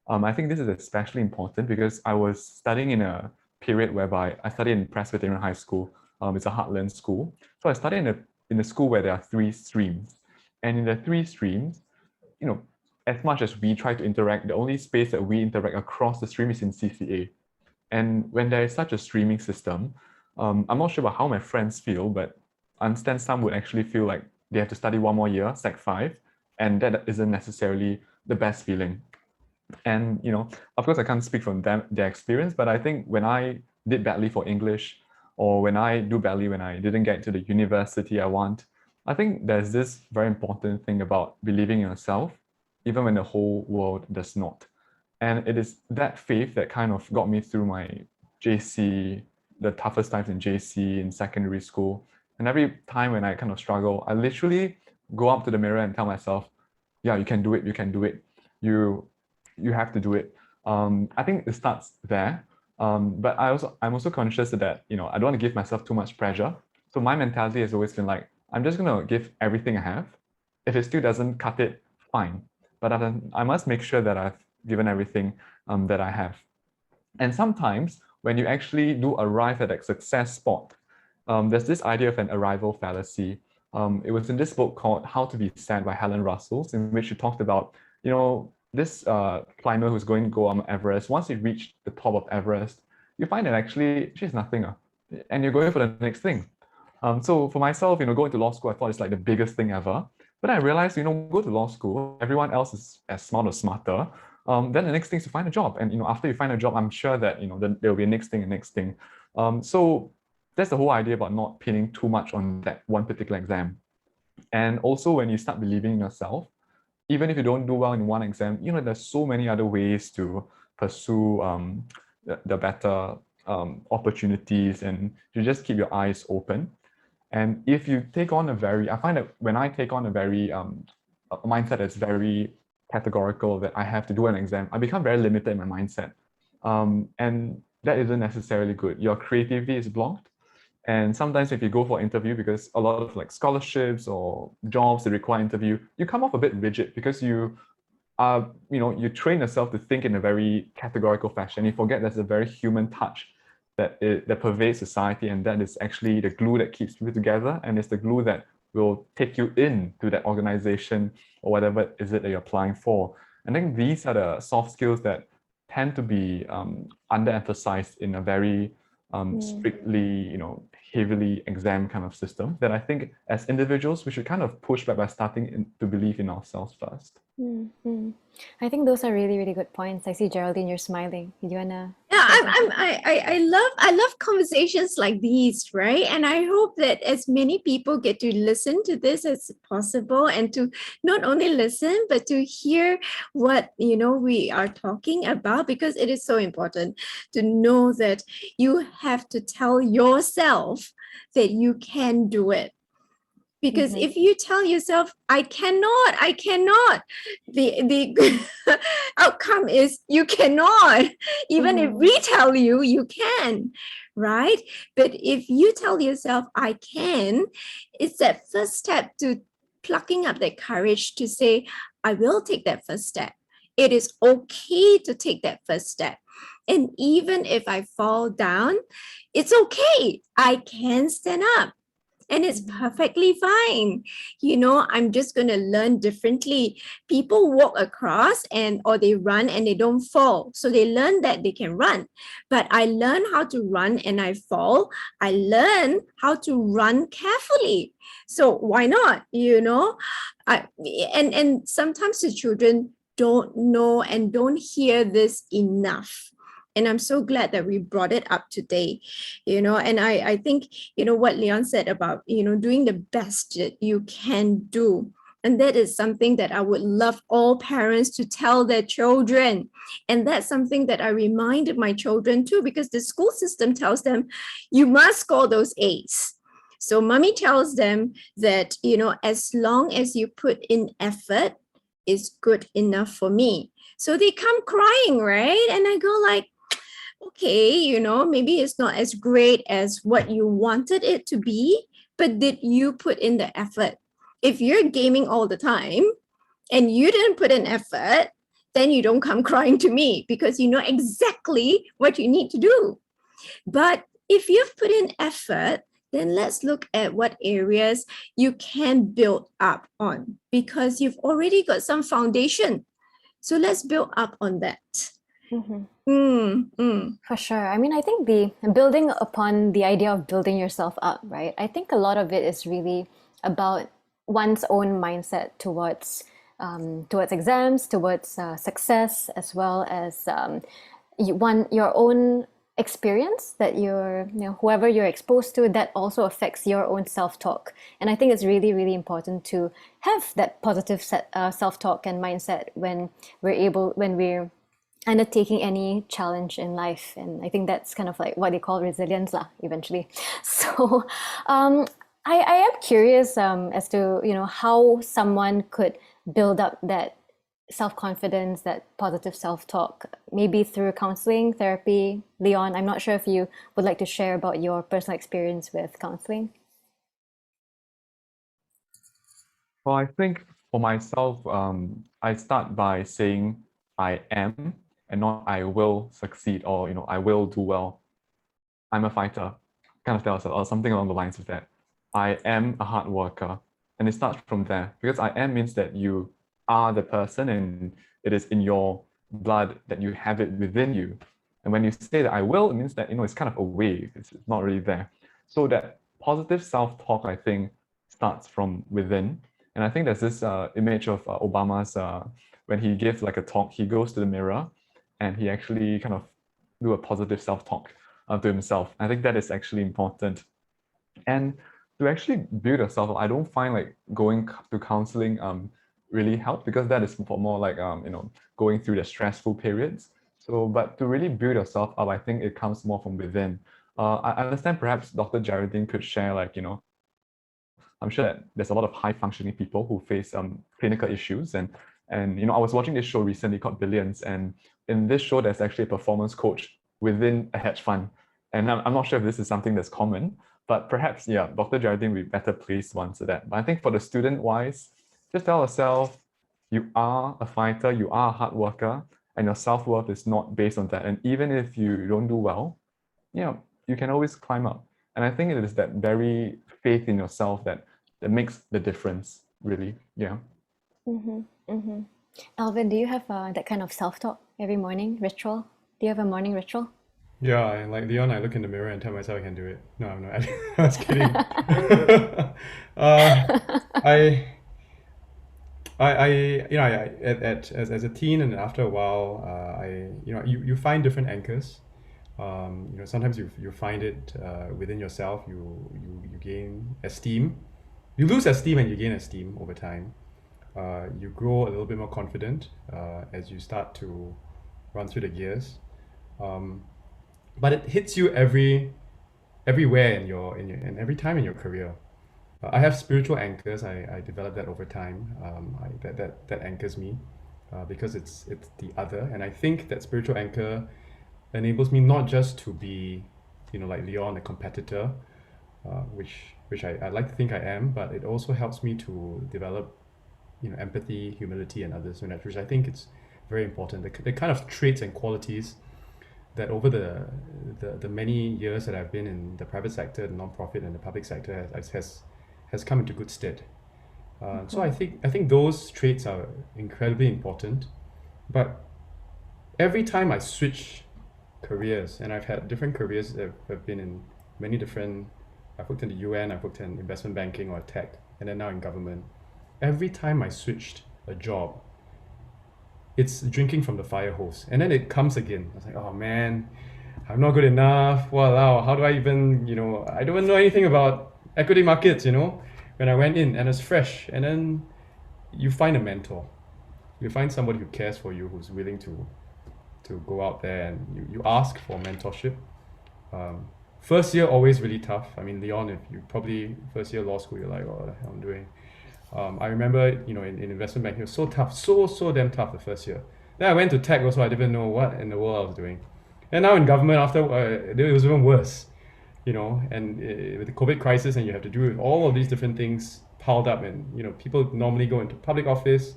I think this is especially important because I was studying in a period whereby I studied in Presbyterian High School. It's a heartland school. So I studied in a school where there are 3 streams. And in the 3 streams, you know, as much as we try to interact, the only space that we interact across the stream is in CCA. And when there is such a streaming system, I'm not sure about how my friends feel, but I understand some would actually feel like they have to study 1 more year, Sec 5, and that isn't necessarily the best feeling. And of course I can't speak from their experience, but I think when I did badly for English, or when I do badly when I didn't get to the university I want, I think there's this very important thing about believing in yourself even when the whole world does not. And it is that faith that kind of got me through my JC, the toughest times in JC, in secondary school. And every time when I kind of struggle, I literally go up to the mirror and tell myself, yeah, you can do it, you can do it. You have to do it. I think it starts there. But I'm also conscious that I don't want to give myself too much pressure. So my mentality has always been like, I'm just gonna give everything I have. If it still doesn't cut it, fine. But I must make sure that I've given everything that I have. And sometimes when you actually do arrive at a success spot, there's this idea of an arrival fallacy. It was in this book called How to Be Sad by Helen Russell, in which she talked about, this climber who's going to go on Everest. Once you reach the top of Everest, you find that actually she's nothing, and you're going for the next thing. So for myself, going to law school, I thought it's like the biggest thing ever. But I realized, go to law school, everyone else is as smart or smarter. Then the next thing is to find a job. And after you find a job, I'm sure that then there'll be a next thing and next thing. So that's the whole idea about not pinning too much on that one particular exam. And also when you start believing in yourself, even if you don't do well in one exam, there's so many other ways to pursue the better opportunities, and you just keep your eyes open. And if you take on I find that when I take on a mindset that's very categorical, that I have to do an exam, I become very limited in my mindset. And that isn't necessarily good. Your creativity is blocked. And sometimes if you go for interview, because a lot of like scholarships or jobs that require interview, you come off a bit rigid because you train yourself to think in a very categorical fashion. You forget there's a very human touch that pervades society, and that is actually the glue that keeps people together, and it's the glue that will take you into that organization or whatever is it that you're applying for. I think these are the soft skills that tend to be underemphasized in a very strictly, heavily exam kind of system, that I think as individuals, we should kind of push back by starting to believe in ourselves first. I think those are really, really good points. I see Geraldine, you're smiling. You wanna? Yeah, I love conversations like these, right? And I hope that as many people get to listen to this as possible, and to not only listen but to hear what we are talking about, because it is so important to know that you have to tell yourself that you can do it. Because if you tell yourself, I cannot, the outcome is you cannot, even if we tell you, you can, right? But if you tell yourself, I can, it's that first step to plucking up that courage to say, I will take that first step. It is okay to take that first step. And even if I fall down, it's okay. I can stand up. And it's perfectly fine. I'm just going to learn differently. People walk across or they run and they don't fall. So they learn that they can run. But I learn how to run and I fall. I learn how to run carefully. So why not? And sometimes the children don't know and don't hear this enough. And I'm so glad that we brought it up today, and I think, what Leon said about, doing the best that you can do. And that is something that I would love all parents to tell their children. And that's something that I reminded my children too, because the school system tells them you must score those A's. So mommy tells them that, as long as you put in effort, is good enough for me. So they come crying, right? And I go like, okay, maybe it's not as great as what you wanted it to be, but did you put in the effort? If you're gaming all the time and you didn't put in effort, then you don't come crying to me because you know exactly what you need to do. But if you've put in effort, then let's look at what areas you can build up on, because you've already got some foundation. So let's build up on that. For sure. I mean, I think the building upon the idea of building yourself up, right? I think a lot of it is really about one's own mindset towards exams, towards success, as well as your own experience that whoever you're exposed to, that also affects your own self-talk. And I think it's really, really important to have that positive self-talk and mindset when we're undertaking any challenge in life. And I think that's kind of like what they call resilience eventually. So I am curious as to how someone could build up that self-confidence, that positive self-talk, maybe through counseling, therapy. Leon, I'm not sure if you would like to share about your personal experience with counseling. Well, I think for myself, I start by saying I am and not I will succeed or I will do well. I'm a fighter, kind of tell yourself, or something along the lines of that. I am a hard worker. And it starts from there, because I am means that you are the person and it is in your blood, that you have it within you. And when you say that I will, it means that it's kind of a wave, it's not really there. So that positive self-talk, I think, starts from within. And I think there's this image of Obama's, when he gives like a talk, he goes to the mirror and he actually kind of do a positive self-talk to himself. I think that is actually important. And to actually build yourself up, I don't find like going to counseling really help, because that is for more like going through the stressful periods. So, but to really build yourself up, I think it comes more from within. I understand perhaps Dr. Geraldine could share, like, I'm sure that there's a lot of high functioning people who face clinical issues, and I was watching this show recently called Billions, and in this show there's actually a performance coach within a hedge fund. And I'm not sure if this is something that's common, but perhaps, yeah, Dr. Geraldine will be better placed to answer that. But I think for the student wise, just tell yourself you are a fighter, you are a hard worker, and your self-worth is not based on that. And even if you don't do well, you can always climb up. And I think it is that very faith in yourself that makes the difference, really. Yeah. Alvin, do you have that kind of self-talk every morning ritual? Do you have a morning ritual? Yeah, like Leon, I look in the mirror and tell myself I can do it. No, I'm not. I was kidding. As a teen and after a while, you find different anchors. Sometimes you find it within yourself. You gain esteem. You lose esteem and you gain esteem over time. You grow a little bit more confident as you start to run through the gears. But it hits you everywhere in every time in your career. I have spiritual anchors. I developed that over time. That anchors me because it's the other, and I think that spiritual anchor enables me not just to be, like Leon, a competitor, which I like to think I am, but it also helps me to develop, empathy, humility, and others, which I think it's very important. The kind of traits and qualities that over the many years that I've been in the private sector, the non-profit and the public sector has come into good stead. So I think those traits are incredibly important. But every time I switch careers, and I've had different careers that have been in many different, I've worked in the UN, I've worked in investment banking or tech, and then now in government. Every time I switched a job, it's drinking from the fire hose. And then it comes again. I was like, oh man, I'm not good enough. Wow, how do I even, I don't even know anything about equity markets, when I went in, and it's fresh. And then you find a mentor. You find somebody who cares for you, who's willing to go out there, and you ask for mentorship. First year, always really tough. I mean, Leon, if you probably first year law school, you're like, what the hell I'm doing? I remember, in investment banking, it was so tough, so damn tough the first year. Then I went to tech also, I didn't know what in the world I was doing. And now in government, after it was even worse, and with the COVID crisis, and you have to do with all of these different things piled up, and people normally go into public office.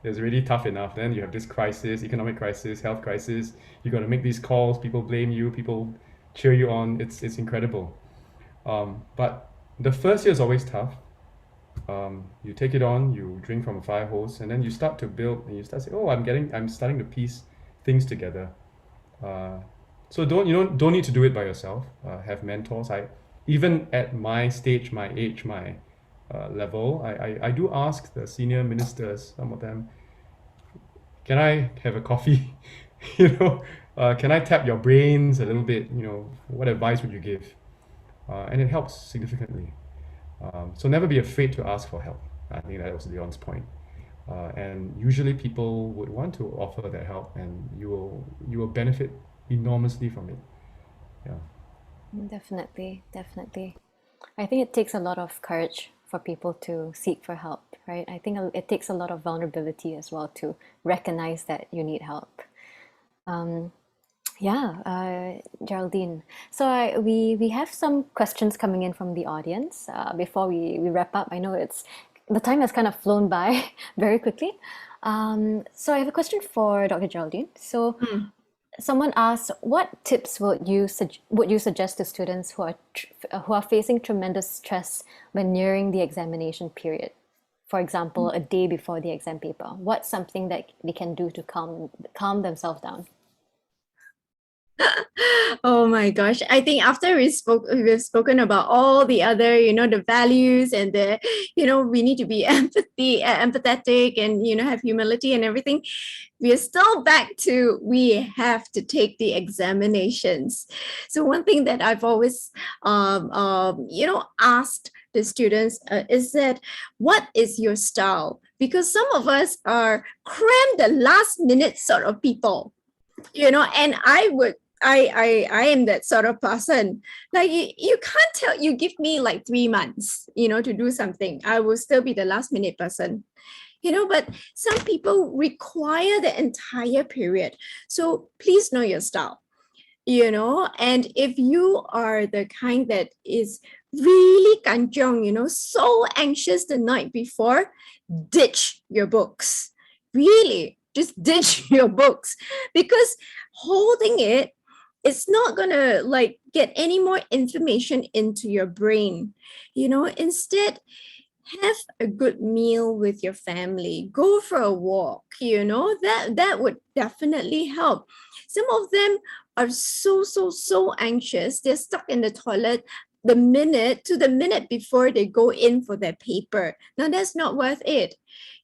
It's really tough enough. Then you have this crisis, economic crisis, health crisis. You got to make these calls. People blame you. People cheer you on. It's incredible. But the first year is always tough. You take it on. You drink from a fire hose, and then you start to build, and you start saying, "Oh, I'm starting to piece things together." So don't need to do it by yourself. Have mentors. Even at my stage, my age, my level, I do ask the senior ministers, some of them, can I have a coffee? Can I tap your brains a little bit? What advice would you give? And it helps significantly. So never be afraid to ask for help. I think that was Leon's point. And usually people would want to offer that help, and you will benefit enormously from it. Yeah. Definitely. I think it takes a lot of courage for people to seek for help, right? I think it takes a lot of vulnerability as well to recognize that you need help. Geraldine. So we have some questions coming in from the audience before we wrap up. I know the time has kind of flown by very quickly. So I have a question for Dr. Geraldine. So someone asked, what tips would you suggest to students who are facing tremendous stress when nearing the examination period? For example, a day before the exam paper. What's something that they can do to calm themselves down? Oh my gosh. I think after we've spoken about all the other, the values and we need to be empathetic and, have humility and everything. We are still back to, we have to take the examinations. So one thing that I've always, asked the students is that, what is your style? Because some of us are cram the last minute sort of people, and I am that sort of person. Like you can't tell, you give me like 3 months, to do something. I will still be the last minute person, but some people require the entire period. So please know your style, and if you are the kind that is really kanchong, so anxious the night before, ditch your books. Really, just ditch your books, because holding it's not gonna get any more information into your brain. Instead, have a good meal with your family, go for a walk, that would definitely help. Some of them are so anxious, they're stuck in the toilet the minute before they go in for their paper. Now that's not worth it.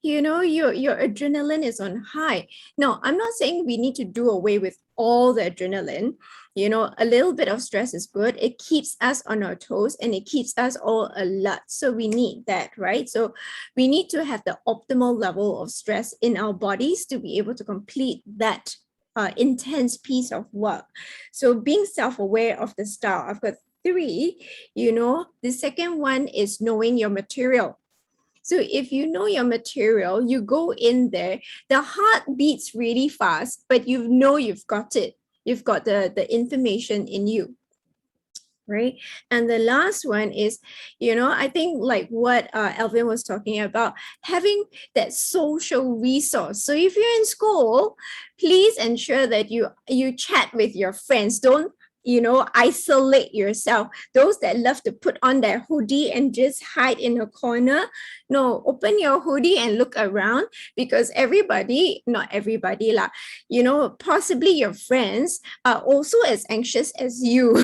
Your adrenaline is on high. Now, I'm not saying we need to do away with all the adrenaline. A little bit of stress is good. It keeps us on our toes and it keeps us all alert. So we need that, right? So we need to have the optimal level of stress in our bodies to be able to complete that intense piece of work. So being self-aware of the style. I've got 3, the second one is knowing your material. So if you know your material, you go in there, the heart beats really fast, but you've got it. You've got the information in you. right? And the last one is, I think like what Alvin was talking about, having that social resource. So if you're in school, please ensure that you chat with your friends. Don't isolate yourself. Those that love to put on their hoodie and just hide in a corner, no, open your hoodie and look around, because everybody, not everybody lah, possibly your friends are also as anxious as you.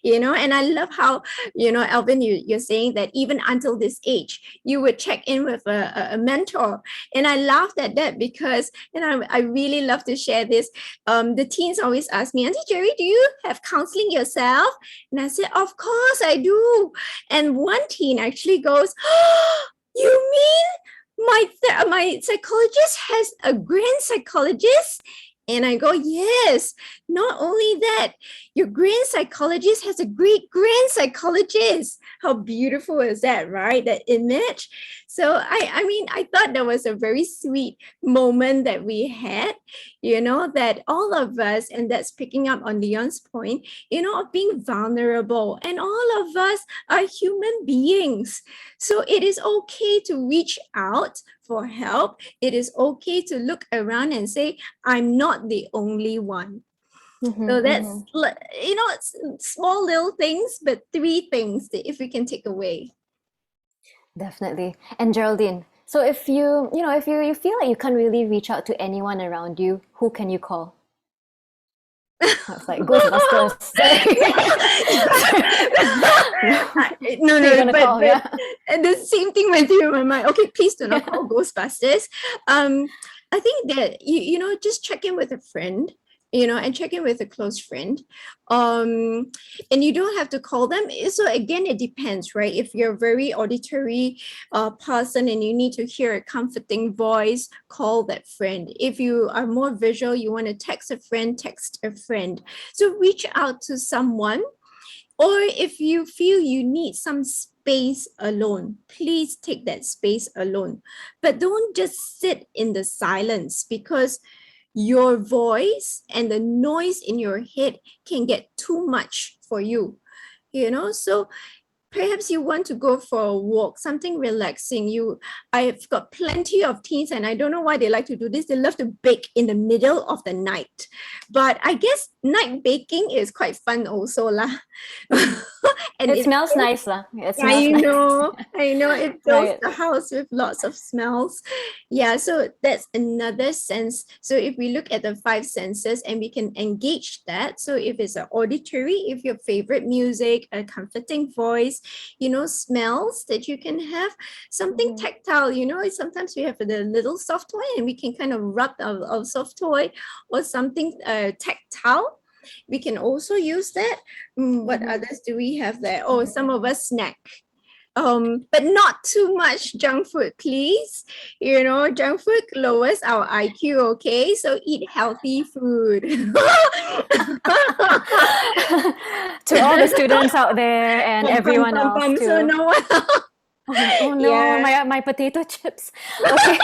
And I love how, Alvin, you're saying that even until this age you would check in with a mentor. And I laughed at that because, I really love to share this. The teens always ask me, Auntie Jerry, do you have counseling yourself? And I said, of course I do. And one teen actually goes, oh, you mean my psychologist has a grand psychologist? And I go, yes. Not only that, your grand psychologist has a great grand psychologist. How beautiful is that, right? That image. So I thought that was a very sweet moment that we had, that all of us, and that's picking up on Leon's point, of being vulnerable. And all of us are human beings. So it is okay to reach out for help. It is okay to look around and say, I'm not the only one. So that's, small little things, but 3 things that if we can take away. Definitely. And Geraldine, so if you feel like you can't really reach out to anyone around you, who can you call? It's like Ghostbusters. No, but and the same thing went through my mind. Okay, please do not call Ghostbusters. I think that just check in with a friend, and check in with a close friend. And you don't have to call them. So again, it depends, right? If you're a very auditory person and you need to hear a comforting voice, call that friend. If you are more visual, you want to text a friend, text a friend. So reach out to someone. Or if you feel you need some space alone, please take that space alone. But don't just sit in the silence, because your voice and the noise in your head can get too much for you, so perhaps you want to go for a walk, something relaxing. I've got plenty of teens, and I don't know why they like to do this. They love to bake in the middle of the night, but I guess night baking is quite fun also lah. And it smells nice lah. It smells I nice. know it fills Right. the house with lots of smells. Yeah, so that's another sense. So if we look at the 5 senses and we can engage that, so if it's an auditory, if your favorite music, a comforting voice, smells that you can have, something tactile, sometimes we have the little soft toy and we can kind of rub our soft toy, or something tactile. We can also use that. What others do we have there? Oh, some of us snack. But not too much junk food, please. Junk food lowers our IQ, okay? So eat healthy food. To all the students out there and everyone else too. So no one. Oh no, Yeah. my potato chips. Okay,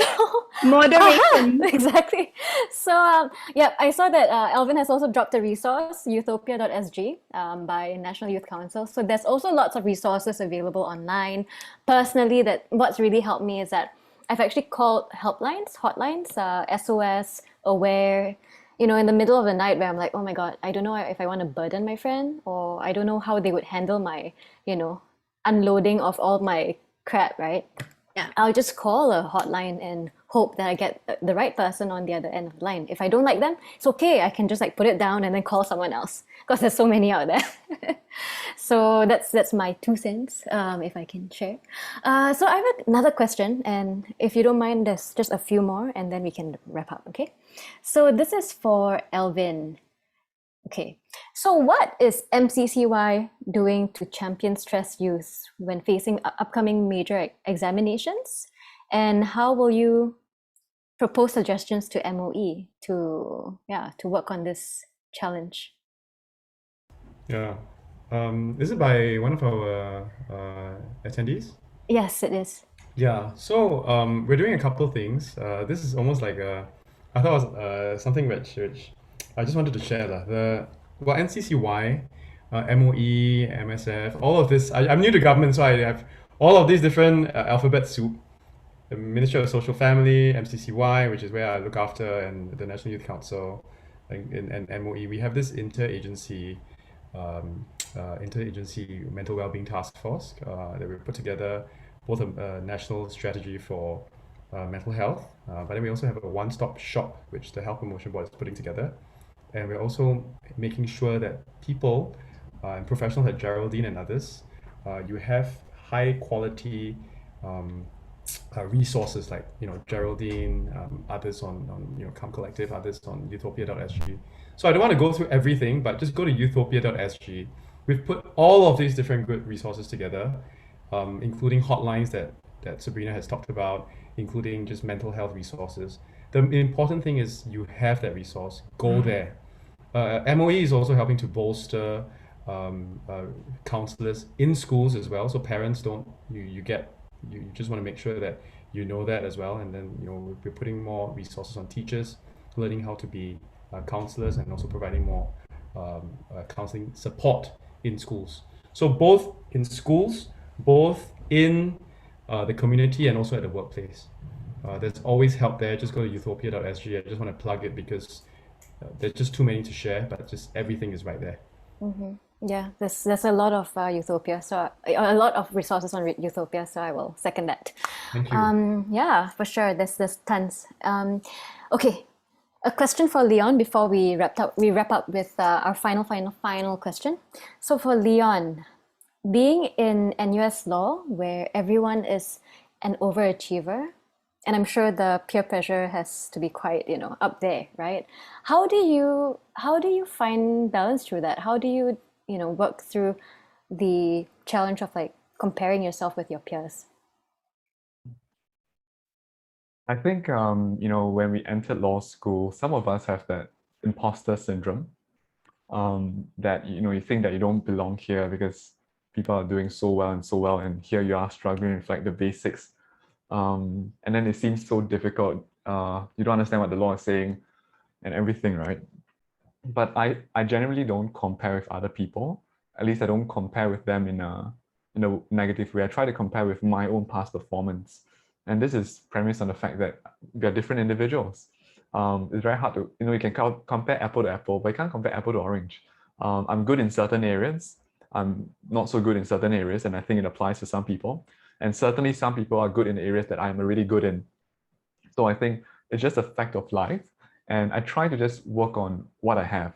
so Moderation. exactly. So I saw that Alvin has also dropped a resource, utopia.sg, by National Youth Council. So there's also lots of resources available online. Personally, that what's really helped me is that I've actually called hotlines, SOS, Aware, in the middle of the night, where I'm like, oh my God, I don't know if I want to burden my friend, or I don't know how they would handle my, unloading of all my crap, right? Yeah. I'll just call a hotline and hope that I get the right person on the other end of the line. If I don't like them, it's okay. I can just put it down and then call someone else, because there's so many out there. So that's my 2 cents, if I can share. So I have another question, and if you don't mind, there's just a few more, and then we can wrap up, okay? So this is for Alvin. Okay, so what is MCCY doing to champion stress youth when facing upcoming major examinations? And how will you propose suggestions to MOE to work on this challenge? Yeah. Is it by one of our attendees? Yes, it is. Yeah. So we're doing a couple things. This is almost like I thought it was something which I just wanted to share lah. well, NCCY, MOE, MSF, all of this. I'm new to government, so I have all of these different alphabet soup. The Ministry of Social Family, MCCY, which is where I look after, and the National Youth Council, and MOE. We have this interagency mental wellbeing task force that we put together, both a national strategy for mental health, but then we also have a one-stop shop which the Health Promotion Board is putting together, and we're also making sure that people and professionals like Geraldine and others, you have high quality resources like Geraldine, others on Come Collective, others on utopia.sg. So I don't want to go through everything, but just go to utopia.sg. We've put all of these different good resources together, including hotlines that Sabrina has talked about, including just mental health resources. The important thing is you have that resource, go there. MOE is also helping to bolster counselors in schools as well, so parents don't, you just want to make sure that you know that as well, and then we're putting more resources on teachers learning how to be counselors, and also providing more counseling support in schools. So both in schools, both in the community, and also at the workplace. There's always help there. Just go to utopia.sg. I just want to plug it because there's just too many to share, but just everything is right there. Yeah, there's a lot of Utopia, so a lot of resources on Utopia, so I will second that. Thank you. Yeah, for sure. There's tons. Okay, a question for Leon before we wrap up with our final question. So for Leon, being in NUS Law, where everyone is an overachiever, and I'm sure the peer pressure has to be quite, up there, right? How do you find balance through that? How do you, work through the challenge of like comparing yourself with your peers? I think, when we entered law school, some of us have that imposter syndrome, that, you think that you don't belong here because people are doing so well, and here you are struggling with like the basics. And then it seems so difficult. You don't understand what the law is saying and everything, right? But I generally don't compare with other people. At least I don't compare with them in a negative way. I try to compare with my own past performance. And this is premised on the fact that we are different individuals. It's very hard to, you can compare apple to apple, but you can't compare apple to orange. I'm good in certain areas. I'm not so good in certain areas, and I think it applies to some people. And certainly some people are good in areas that I'm really good in. So I think it's just a fact of life. And I try to just work on what I have.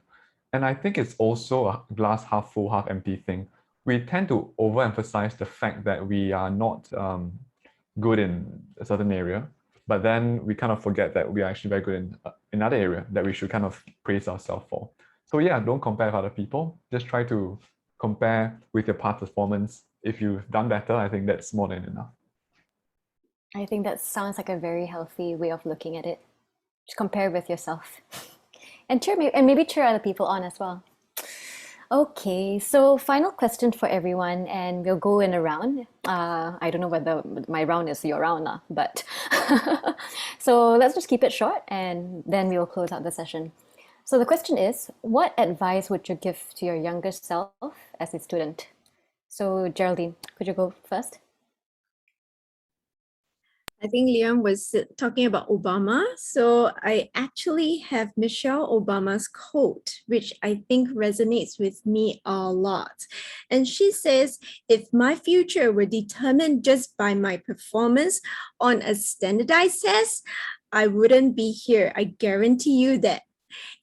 And I think it's also a glass half full, half empty thing. We tend to overemphasize the fact that we are not good in a certain area, but then we kind of forget that we are actually very good in another area that we should kind of praise ourselves for. So yeah, don't compare with other people. Just try to compare with your past performance. If you've done better, I think that's more than enough. I think that sounds like a very healthy way of looking at it. Just compare with yourself, and maybe cheer other people on as well. Okay, so final question for everyone, and we'll go in a round. I don't know whether my round is your round, but so let's just keep it short, and then we will close out the session. So the question is, what advice would you give to your younger self as a student? So Geraldine, could you go first? I think Leon was talking about Obama. So I actually have Michelle Obama's quote, which I think resonates with me a lot. And she says, if my future were determined just by my performance on a standardized test, I wouldn't be here. I guarantee you that.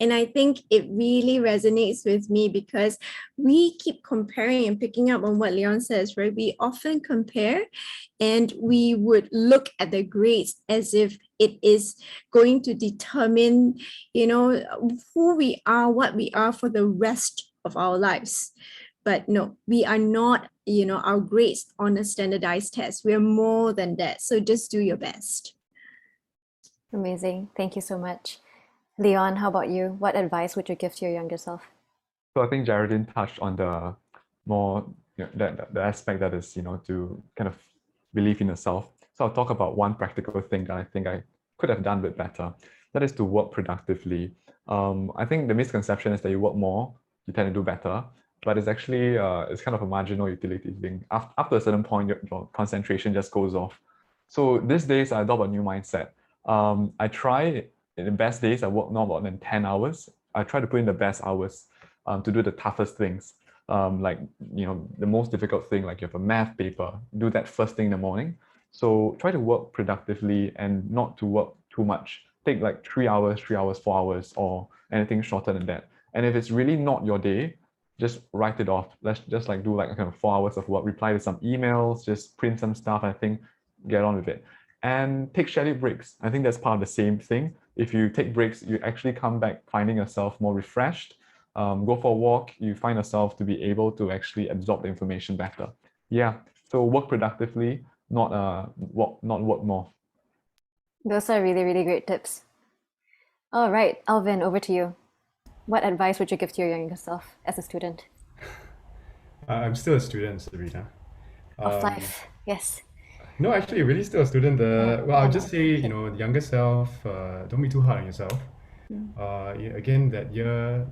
And I think it really resonates with me because we keep comparing and picking up on what Leon says, right? We often compare and we would look at the grades as if it is going to determine, who we are, what we are for the rest of our lives. But no, we are not, our grades on a standardized test. We're more than that. So just do your best. Amazing. Thank you so much. Leon, how about you? What advice would you give to your younger self? So I think Geraldine touched on the more, the aspect that is, to kind of believe in yourself. So I'll talk about one practical thing that I think I could have done a bit better. That is to work productively. I think the misconception is that you work more, you tend to do better. But it's actually it's kind of a marginal utility thing. After a certain point, your concentration just goes off. So these days, I adopt a new mindset. I try, in the best days, I work not more than 10 hours. I try to put in the best hours to do the toughest things. Like, the most difficult thing, like you have a math paper, do that first thing in the morning. So try to work productively and not to work too much. Take like 3 hours, 4 hours, or anything shorter than that. And if it's really not your day, just write it off. Let's just like do like kind of 4 hours of work, reply to some emails, just print some stuff, I think, get on with it. And take scheduled breaks. I think that's part of the same thing. If you take breaks, you actually come back finding yourself more refreshed. Go for a walk, you find yourself to be able to actually absorb the information better. Yeah, so work productively, not work more. Those are really, really great tips. All right, Alvin, over to you. What advice would you give to your younger self as a student I'm still a student, Sabrina. of Um, life? Yes. no, actually, really still a student. Well, I'll just say, okay. the younger self, don't be too hard on yourself. Mm. Again, that year,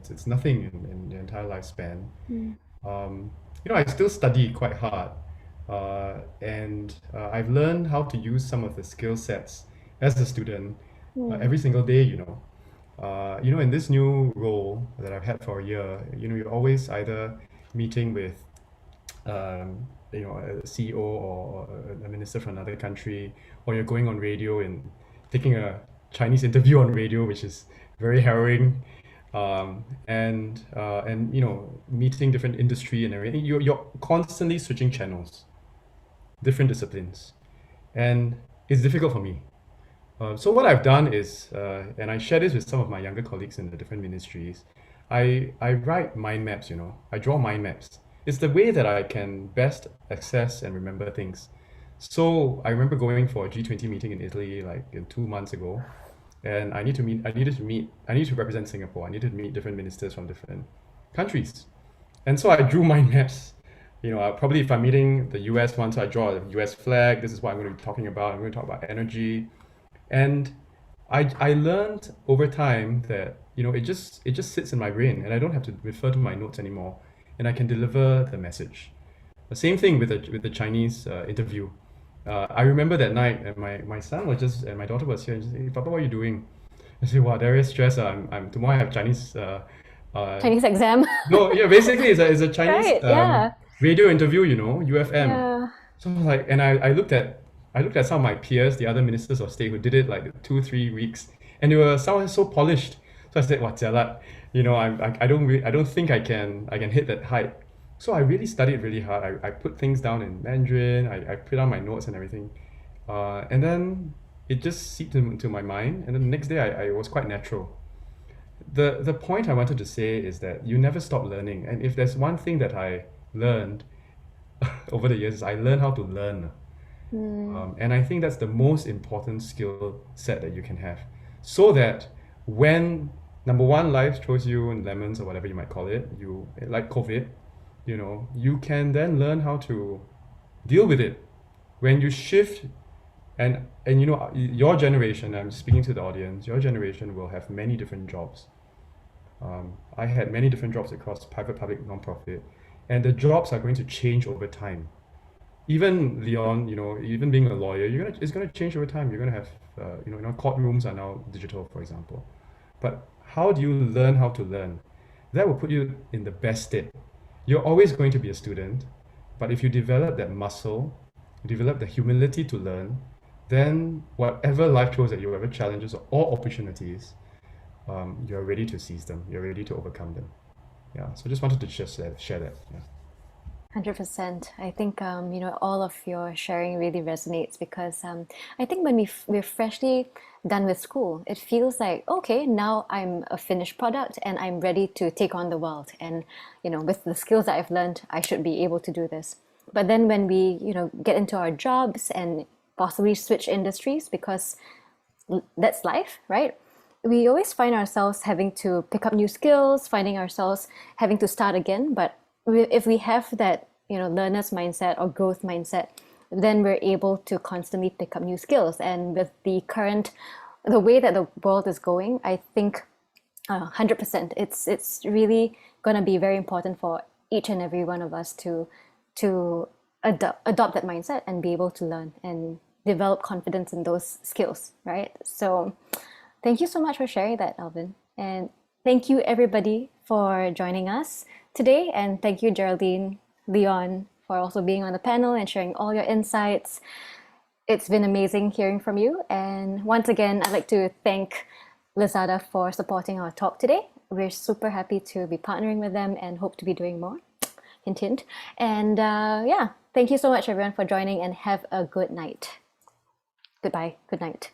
it's nothing in the entire lifespan. Um, I still study quite hard, and I've learned how to use some of the skill sets as a student every single day. In this new role that I've had for a year, you're always either meeting with a CEO or a minister from another country, or you're going on radio and taking a Chinese interview on radio, which is very harrowing, and meeting different industry and everything. You're constantly switching channels, different disciplines, and it's difficult for me. So what I've done is, and I share this with some of my younger colleagues in the different ministries, I write mind maps, I draw mind maps. It's the way that I can best access and remember things. So I remember going for a G20 meeting in Italy like 2 months ago, and I needed to represent Singapore. I needed to meet different ministers from different countries. And so I drew mind maps. Probably if I'm meeting the US one, so I draw a US flag. This is what I'm going to be talking about. I'm going to talk about energy. And I learned over time that it just sits in my brain, and I don't have to refer to my notes anymore, and I can deliver the message. The same thing with the Chinese interview. I remember that night, and my son was just and my daughter was here, and she said, "Hey, Papa, what are you doing?" I said, "Wow, there is stress. I'm tomorrow I have Chinese." Chinese exam. No, yeah, basically it's a Chinese Right, yeah. radio interview, UFM. Yeah. So like, and I looked at some of my peers, the other ministers of state who did it like 2-3 weeks, and they were someone so polished. So I said, "What jialat? I don't think I can hit that height." So I really studied really hard. I put things down in Mandarin. I put down my notes and everything, and then it just seeped into my mind. And then the next day, I was quite natural. The point I wanted to say is that you never stop learning. And if there's one thing that I learned over the years, is I learned how to learn. And I think that's the most important skill set that you can have. So that when, number one, life throws you lemons or whatever you might call it, like COVID, you can then learn how to deal with it. When you shift, and your generation, I'm speaking to the audience, your generation will have many different jobs. I had many different jobs across private, public, non-profit, and the jobs are going to change over time. Even Leon, even being a lawyer, it's gonna change over time. You're gonna have, courtrooms are now digital, for example. But how do you learn how to learn? That will put you in the best state. You're always going to be a student, but if you develop that muscle, you develop the humility to learn, then whatever life throws at you, whatever challenges or opportunities, you're ready to seize them. You're ready to overcome them. Yeah. So just wanted to share that. Yeah. 100%. I think all of your sharing really resonates because I think when we're freshly done with school, it feels like, okay, now I'm a finished product and I'm ready to take on the world. And with the skills that I've learned, I should be able to do this. But then when we get into our jobs and possibly switch industries, because that's life, right? We always find ourselves having to pick up new skills, finding ourselves having to start again. But if we have that learner's mindset or growth mindset, then we're able to constantly pick up new skills. And with the way that the world is going, I think 100%. It's really gonna be very important for each and every one of us to adopt that mindset and be able to learn and develop confidence in those skills, right? So thank you so much for sharing that, Alvin. And thank you everybody for joining us today. And thank you, Geraldine, Leon, for also being on the panel and sharing all your insights. It's been amazing hearing from you. And once again, I'd like to thank Lazada for supporting our talk today. We're super happy to be partnering with them and hope to be doing more. Hint, hint. And yeah, thank you so much, everyone, for joining, and have a good night. Goodbye. Good night.